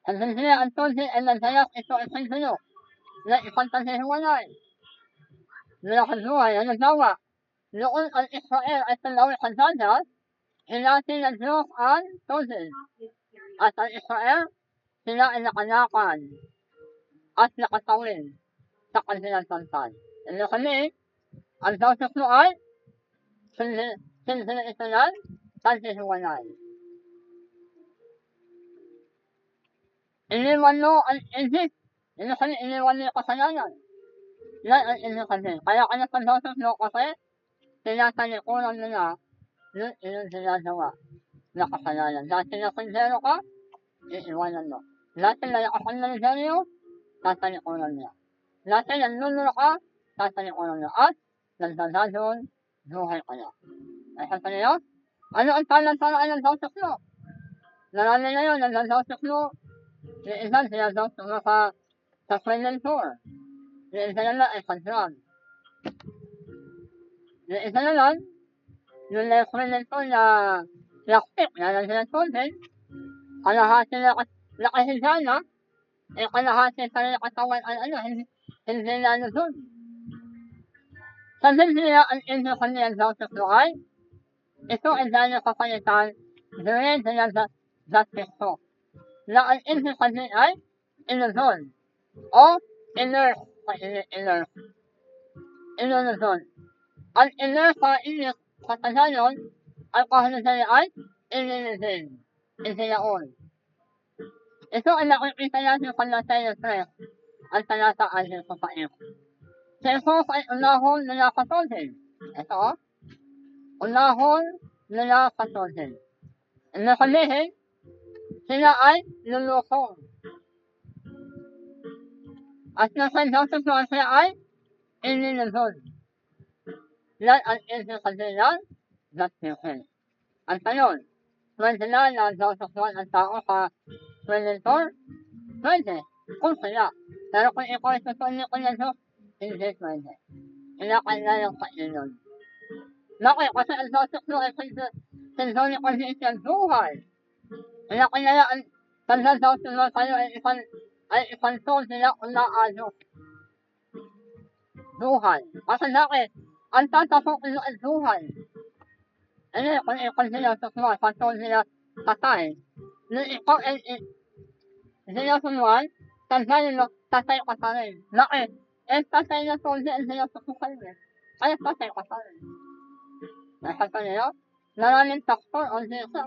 Ang Biblia, ang tunti ay nagdayas ito ay sa'yo na isang paghihiwalay. Nakabuhay, ang nagawa. Noon ang Israel ay talawi sa dagat, hinati ng Diyos ang tubig. At ang Israel, sila ay nakalakan at nakatawin sa kanilang santan. Ano kami, ang dawsus mo ay sila ito yan, paghihiwalay. Iniwan mo ang Egypt. Ano kami, iniwan mo yung kasalanan. Yan ang inyo kasi. Kaya ka na sa dawsus mo kasi, tinatalikuran nila yung inyong ginagawa na kasalanan. Dahil sinasundero ka, iiwanan mo. Dahil nalakasan ng Seryo, tatalikuran niya. Dahil nanunuro ka, tatalikuran niya. At nagdadadon, buhay ka na. Ay sa kanila, ano ang talantaraan ng dawsus mo? Narami na yun, ang dawsus mo, yung isa sinadawsus mo sa swimming pool. Yung isa naman ay sa drug. Yung isa naman, yung na-swimming pool na plastic na nandiyan ng tubig, kalahati na nakahiga na, eh kalahati sa rin katawan ay hindi na doon. Sa Biblia, ang inyo kaniyang dawsus mo ay, ito ay dahil kapalitan, during the Kristo. Na ang inyo kaniyang ay, inuzon, o inert, inuzon. Ang inert sa inyo katagayon, ang kahulugan ay inilizin, isiyaon. Ito ay nakikita natin sa Mateo 3, ang talata 6 sa 5. Si Jesus ay unahon na nakatulid. Ito, unahon na nakatulid. Ang sabihin, sila ay lulukong. At nasa dawsus mo sila ay inilizon. Yan ang inyo kaniyang dawsuhin. Ang tanong, pwede na dawsuhan ang tao sa Predator? Pwede, kung sila. Pero kung ikaw ay susunod ko ng Diyos, hindi pwede. Kinakailangan sa inyo. Bakit? Kasi ang dawsus mo ay sinzoni ko siya buhay. Kinakailangan ang dawsus mo kayo ay ipantol sila unaayos. Buhay. Kasi bakit? Ang tatapok nila ay buhay. Ano kung ikaw sila susunod, pantol sila patay. Nung ikaw ay sila sumunod, tansayin mo, tatay ka pa rin. Bakit? patay na po din sila sa kukalme. Kaya patay ka pa rin. Nakita niyo? Maraming faktor o dito.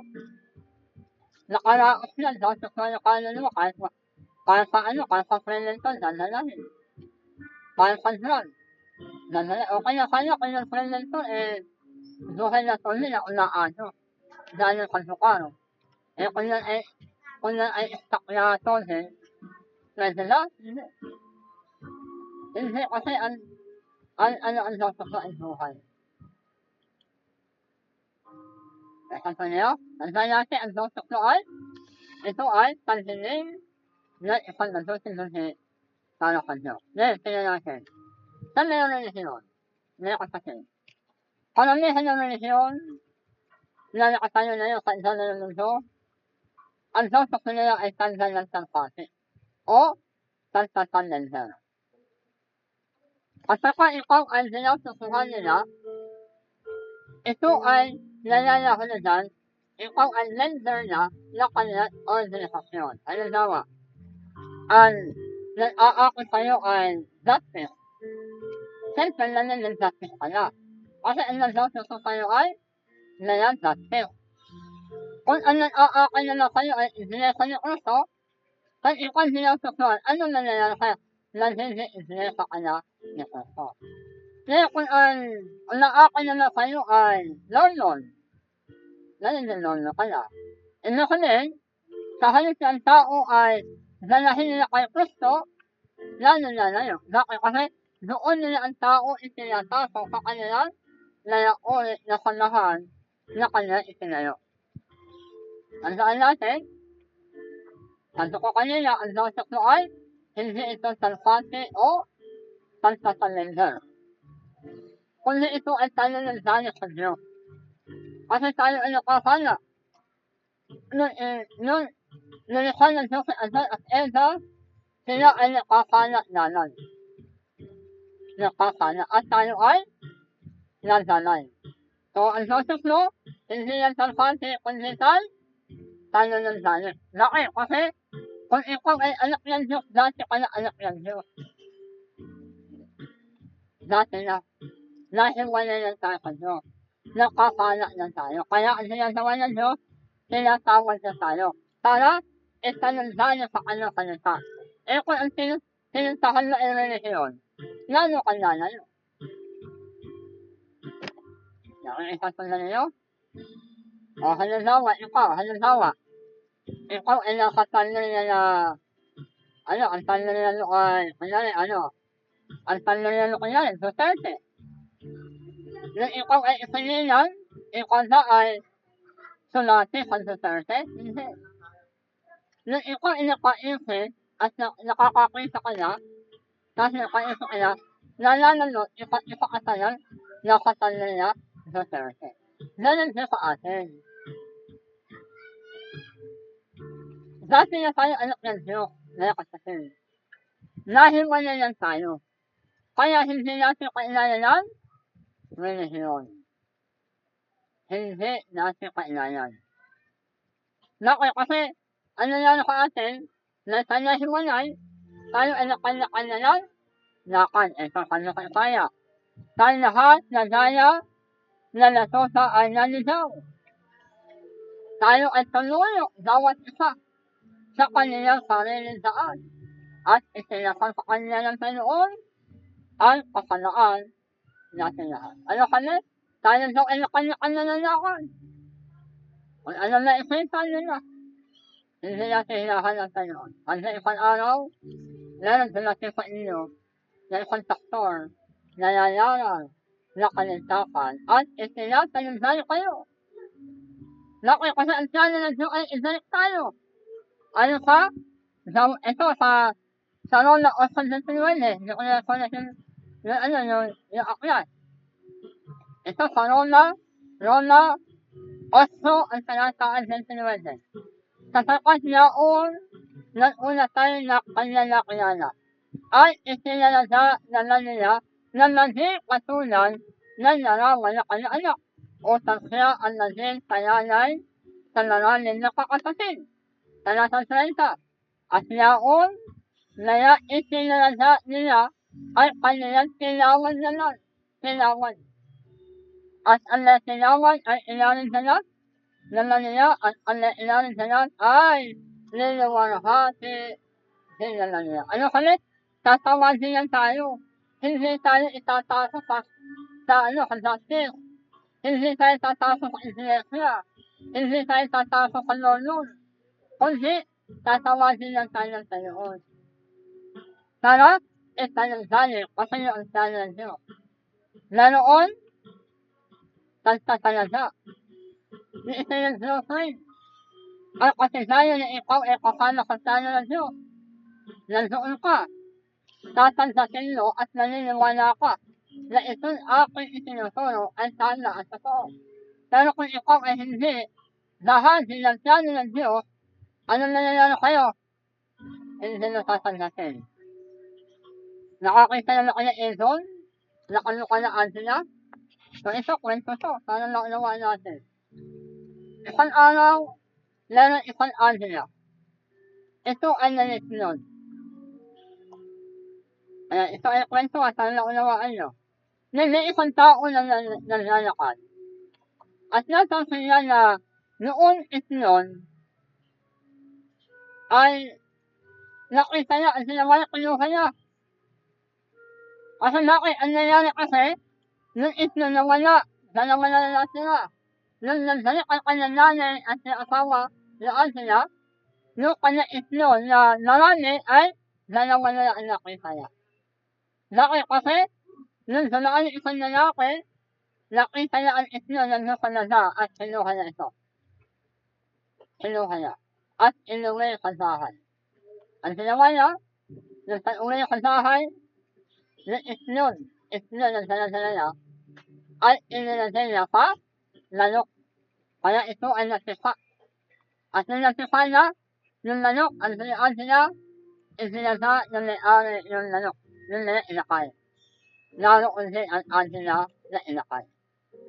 Nakaraos yan, dapat sa kaluluwa kahit sa ano, kahit sa premental, dadalhin. Kahit sa drug, dadalhin. O kaya kung yung premental, buhay na tuloy na unaano. Dahil yung kasukaro. Kung yan ay stock na tuloy, pwede na? Hindi. Hindi, kasi ang dapat sa buhay. Nakita niyo? Tandaan natin, ang dapat ay, ito ay pagdilim na ipagdadusin doon si Taro Kanyo. Ngayon, tingnan natin. Sa mayroong relisyon, may kapatid. Karamihan ng relisyon na nakatayo na yun sa isang ng mundo, ang dapat nila ay tanda ng tangkasi o tangkatan ng zero. At saka ikaw ay sinasusuhan nila, ito ay nalalahulugan, ikaw ay lender na kanilang organisasyon. Halimbawa, ang nag-aakit sa'yo ay justice. Siyempre, nalalang justice ka na. Kasi ang nag-justice sa'yo ay nalang justice. Kung ang nag-aakit na sa'yo ay isinesa ni Kristo, kung ikaw sinasusuhan, ano nangyayari sa'yo? Nagiging isinesa ka na ni Kristo. Kaya kung ang nag-aakit na sa'yo ay lolon, nagiging lolon ka na. Ibig sabihin, sa halip ng tao ay dalahin nila kay Kristo, lalo na layo. Bakit? Kasi doon nila ang tao itinataso sa kanilang layaon na sanahan na kanilang itinayo. Tandaan natin, sabi ko kanina, ang dapat mo ay hindi ito salpati o salpatalender. Kundi ito ay tayo ng dahil sa Diyos. Kasi tayo ay nakakala. Nung nilikha ng Diyos si Adan at Eva, sila ay nakakala nalan. Nakakala. At tayo ay nadalay. So, ang Joseph mo, hindi yan salpati, kundi tayo ng dahil. Bakit? Kasi kung ikaw ay anak ng Diyos, dati ka na anak ng Diyos. Dati na. Dahil wala lang tayo sa Diyos. Nakakala na tayo. Kaya ang sinagawa ng Diyos, tinatawag na tayo. Para itanundahan sa kanyang salita. Kung ang sinuntahan na relihiyon, lalo ka lalayo. Nakikita ko na ninyo? O, halimbawa, ikaw ay nakatanong na ang tanong nila ay, kunyari, ang tanong nila kunyari, Duterte. Nung ikaw ay ipinilang, ikaw na ay sulati sa Duterte? Hindi. Nung ikaw ay nakaisip at nakakakita ka na, kasi nakaisip ka na, nalalalo, ipakatalan, nakatanong nila Duterte. Ganun siya sa atin. Dati na tayo anak ng Diyos, na nakasasin. Dahil wala lang tayo. Kaya hindi natin kailangan relihiyon. Hindi natin kailangan. Bakit? Kasi, ano yan sa atin, na tayo hiwalay, tayo ay nakalakal na lang, lakad, ito sa kaya. Tayo lahat na gaya, na natusa ay naligaw. Tayo ay tuluyo, bawat isa, sa kanilang sariling daan. At itinakal sa kanila ng Panginoon, ang kasalaan natin lahat. Ano kami? Tayo daw ay nakanyakal na nalakad. Kung ano na ikita nila, hindi natin hinahan ng Panginoon. Kasi isang araw, meron dumating sa inyo na isang taktor na yayaran na kalintakan at itinatalindan kayo. Bakit? Kasi ang plano ng Diyos ay ibalik tayo. Ano ka? Ito sa Rona 8:29, hindi ko na yung aklat. Ito sa Rona 8 ang talataan 29. Sapagkat yaon ng una tayo na kanlalakilala ay itinalaga na nila na naging katulad ng larawan na kanya-anak upang siya ang naging tayanay sa laranin na kakatasin. Talatang 30. At yaon na itinalaga nila ay kanilang kailangan naman. Kailangan. At ang kailangan ay ilalim sa lahat naman nila at ang ilalim sa lahat ay liliwanahati sila na nila. Ano kami? Tatawasin lang tayo. Hindi tayo itataso sa kasastik. Hindi tayo tataso sa iglesia. Hindi tayo tataso sa lolon. Kundi, tatawasin lang tayo ng Panginoon. Sana, itanong-sali kasi yung sali ng Diyos. Naroon, tagtatalaga. Di itinag-Diyos rin. At kasi tayo na ikaw ay kasama sa sali ng Diyos. Nandoon ka. Tatagdakin mo at naniniwala ka na ito'y aking itinuturo ay tama at totoo. Pero kung ikaw ay hindi, dahil sinagsyano ng Diyos, ano nangyayari kayo? Hindi mo tatagdakin. Nakakita na kayo Edon? Nakaluka na Angela? So ito, kwento to. Sana naunawa natin. Isang araw, meron isang Angela. Ito ay nalitlod. Ito ay kwento at sana naunawaan nyo. May isang tao na naglalakad. At natansin niya na noon itlon ay nakita niya ang sinawala kinuha niya. Kasi ang nangyari kasi, nung itlon nawala, dalawa na lang sila. Nung nagbalik ang kanyang nanay at yung asawa, laan sila, nung kanyang itlon na narami ay dalawa na lang ang nakita niya. Dahil kasi, nung dalaan yung isang lalaki, nakita niya ang itlon na nakalada at kinuha niya ito. Kinuha niya. At inuwi sa bahay. Ang ginawa niya, nung pag-uwi sa bahay, yung itlon ng dala-dala niya, ay inilagay niya sa lanok. Kaya ito ay nasipa. At nung nasipa niya, yung lanok, ang sinian niya, isinaga ng may-ari yung lanok. Yung na inakay. Lalo kundi ang Angela na inakay.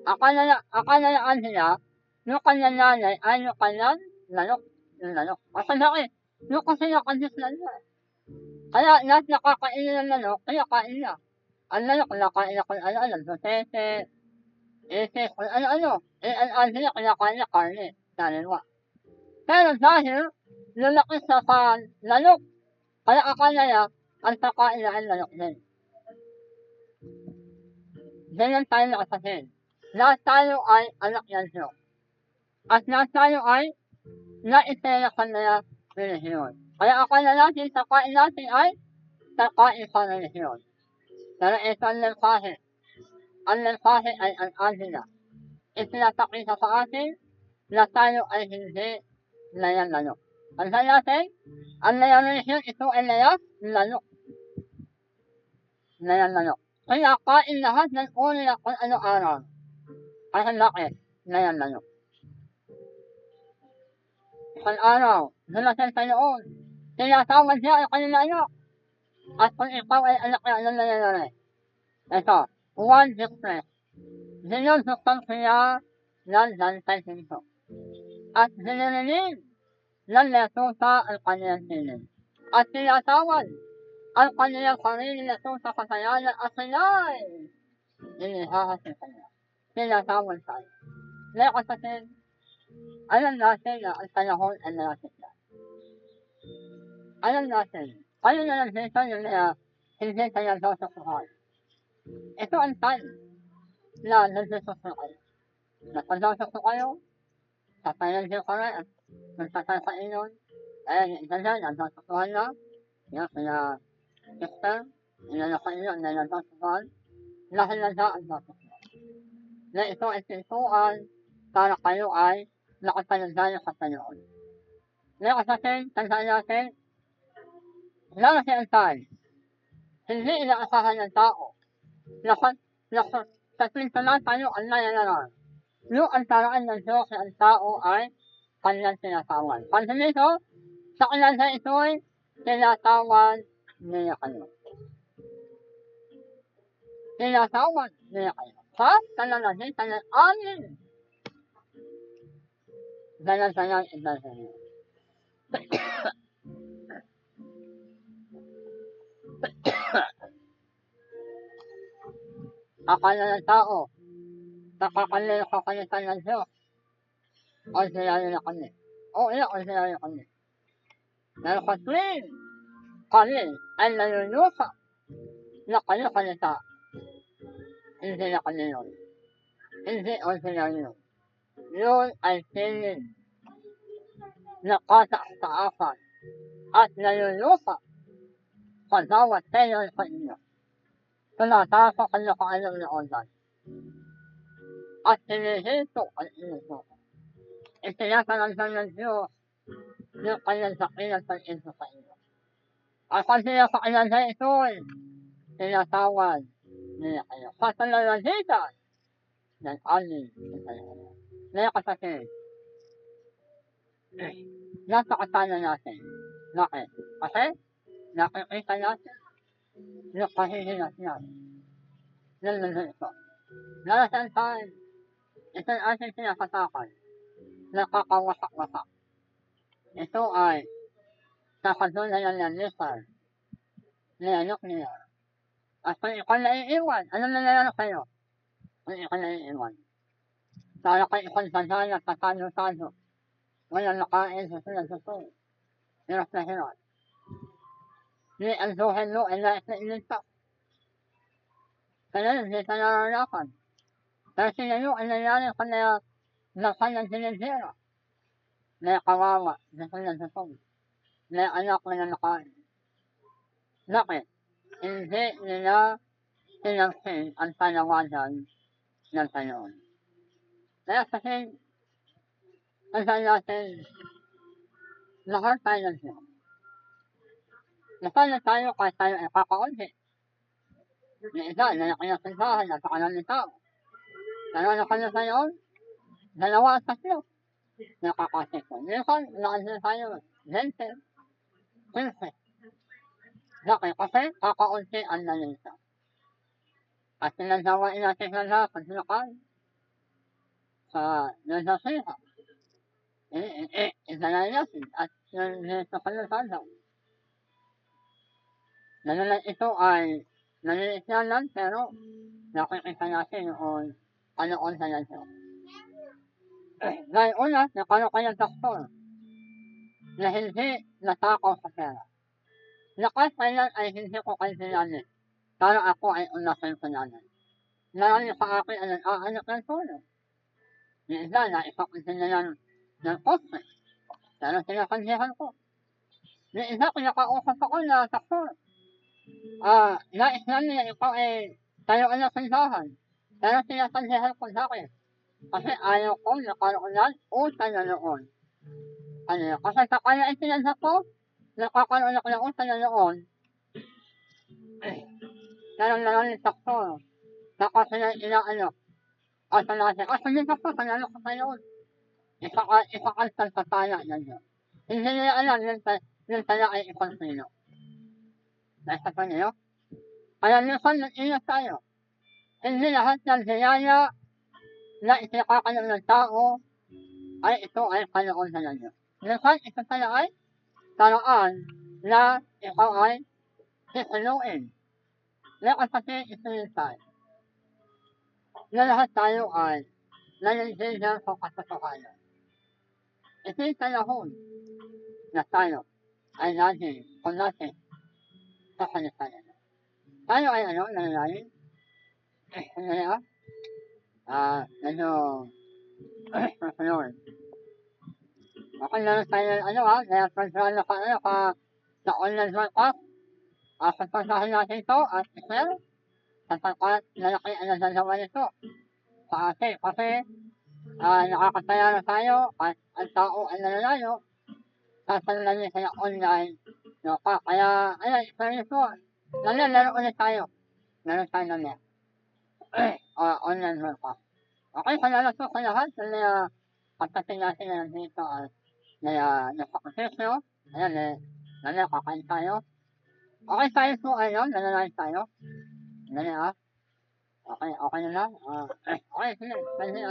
Akala na Angela, yung kanyang nanay ay yung kanyang lanok. Yung lanok. Kasi laki. Yung kasi nakadislan niya. Kaya lahat nakakainin ng lanok, kaya kain niya. Ang lanok, nakain niya kung ano-ano, sosete, isis, kung ano-ano. Ang Angela, kinakain niya karne, dalawa. Pero dahil, lalaki sa lanok, kaya akala niya, ang kakain niya ang lanok din. Ganyan tayo nakasasin. Lahat tayo ay anak ng Diyos. At lahat tayo ay naitela sa mga relihiyon. Kaya akala natin sa kain natin ay sa kain sa relihiyon. Pero ito ang lensahe. Ang lensahe ay ang Angela. Itinapakita sa atin na tayo ay hindi layan-lanok. Ang natin, ang layan-relihiyon, ito ay layan-lanok. Layan-lanok. Kaya kain lahat ng uri na kung ano araw. Ay ang laki, layan-lanok. Isang araw, dumating sa noon, tinatawag niya ang kanyang anak. At kung ikaw ay anak niya, anong nangyayari? Ito, one difference. Dinuduktan siya ng dantay pinto. At dinirinig ng lesusa ang kanyang silid. At tinatawag ang kanyang sarili lesusa sa kayanan at sila'y inihahas sa kanya. Tinatawag tayo. Ngayon kasi, alam natin na ang panahon ay malapit na. Alam natin, kayo na lang dito yung hindi kayo susukuhan. Ito ang time na nagsusuko kayo. Napagsusuko kayo, tapayan kayo kami at magtatay sa inyo. Ayan, yung isa dyan, nagsusukuhan na. Yung kaya sister, inalaka inyo na nagsusukuhan. Dahil na siya ang susukuhan. Na ito ay sintuan para kayo ay nakapanagdaya sa Panginoon. Ngayon kasi, tandaan natin, lalo si Antal, hindi inaasahan ng tao. Sa pinsanan tayo ang nangyayari. Yung ang taraan ng Diyos ang tao ay kanyang sinatawan. Pag dito, sa kanyang sa ito'y sinatawan niya kayo. Sinatawan niya kayo. Sa tananasin, tanananin. Danan-danan ibang sa'yo. akala ng tao, nakakalimutan ng Diyos, ordinaryo na kami. Oo, ordinaryo kami. Pero sa tuwing kami ay nalulusa na kanya-kalita, hindi na kami yun. Hindi ordinaryo yun. Yun ay piling na kataas-taasan at nalulusa sa bawat tayo sa inyo. Tumataas ang kanya-kaalam na organ. At hinihito ang inyo. Itinatalansan ng Diyos yung kanyang dakilang pag-ibig sa inyo. At pag sinasakyan sa ito'y tinatawad niya kayo. Sa talalagitan ng aling kayo. Ngayon kapatid, napakasana natin. Bakit? Kasi nakikita natin yung kahihilas niya. Yan lang ito. Narasan tayo, ito ang ating sinasatakan. Nakakawasak-wasak. Ito ay sa kadulayan ng Lizard. Niyanok niya. At kung ikaw naiiwan, ano nangyayari sa'yo? Kung ikaw naiiwan. Para kay ikong sadaya, tatalo-talo. Walang nakain sa sunod. Hirap na hirap. Ni ang duhin mo ay nais na ilintak. Kaya hindi ka naranasan. Pero sinayo ang nangyari ka na nasa ng sinidira. May kawawa na sunod. May anak na nakain. Bakit? Hindi nila tinangkin ang panawagan ng Panginoon. Kaya kasi, kasal natin, mahal tayo ng Diyos. Masal na tayo kahit tayo ay kakaunti. May isa, lalaki ng sinsahan at saka ng tao. Pero ano ka na tayo? Dalawa at tatlo. Nakakasito. Minsan, nakasito tayo. 20, 15. Bakit? Kasi kakaunti ang nalisa. At sinagawain natin sa pagsulakay sa nasasiha. Isalay natin at sa kalasada. Ito ay nalilis na lang pero nakikita natin yung kanoon sa lanyo. Dahil una, nakano kayang doktor na hindi natakaw sa pera. Lakas kailan ay hindi ko kayo sinanay. Pero ako ay unasan ko nanan. Marami sa akin ay nag-aanak ng tulong. Yung isa na ipakunsin na lang ng kotse. Pero sinakansihan ko. Yung isa kinakausap ako na doktor. Nais namin na ikaw ay tayo ang nakansahan. Pero sinakansihan ko sa akin. Kasi ayaw ko nakaroon utang na noon. Kasi sa kanya ay sinansa ko, nakakaroon ako ng utang na noon. Pero nalang ni doktor. Saka sila inaano. At natin, sige doktor, panalo ko kayo. Ipakansal sa tala na niyo. Hindi nila alam yung tala ay iponsino. Nasa pa niyo? Kaya minsan nag-ingat tayo. Hindi lahat ng hiyaya na itinakakanong ng tao ay ito ay kanoon na niyo. Minsan ito tala ay taraan na ikaw ay sisiluin. Kaya kasi ito yung tayo. Na lahat tayo ay nanindigan sa katotohanan. Ito yung talahon na tayo ay natin kung natin sa kanisayan. Tayo ay nangyayari? Ngayon? Medyo Lord. Okay na tayo kaya pagkala ka sa online workout. Pagpasahin natin ito at share sapagkat lalaki ang nagagawa nito sa atin. Kasi nakakasaya na tayo at ang tao ay nalalayo sa panlalim sa online. Kaya, experience mo. Lalo ulit tayo. Meron tayo namin. Online workout. Okay, salamat po sa lahat na pagdating natin na nandito at napakasisyo. Ayan, kakain tayo. Okay tayo po, nananayin tayo. Okay na lang. Okay, sige, pwede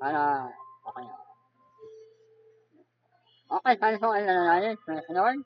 para, okay na. Okay, tayo po ay nananayin. Praise the Lord.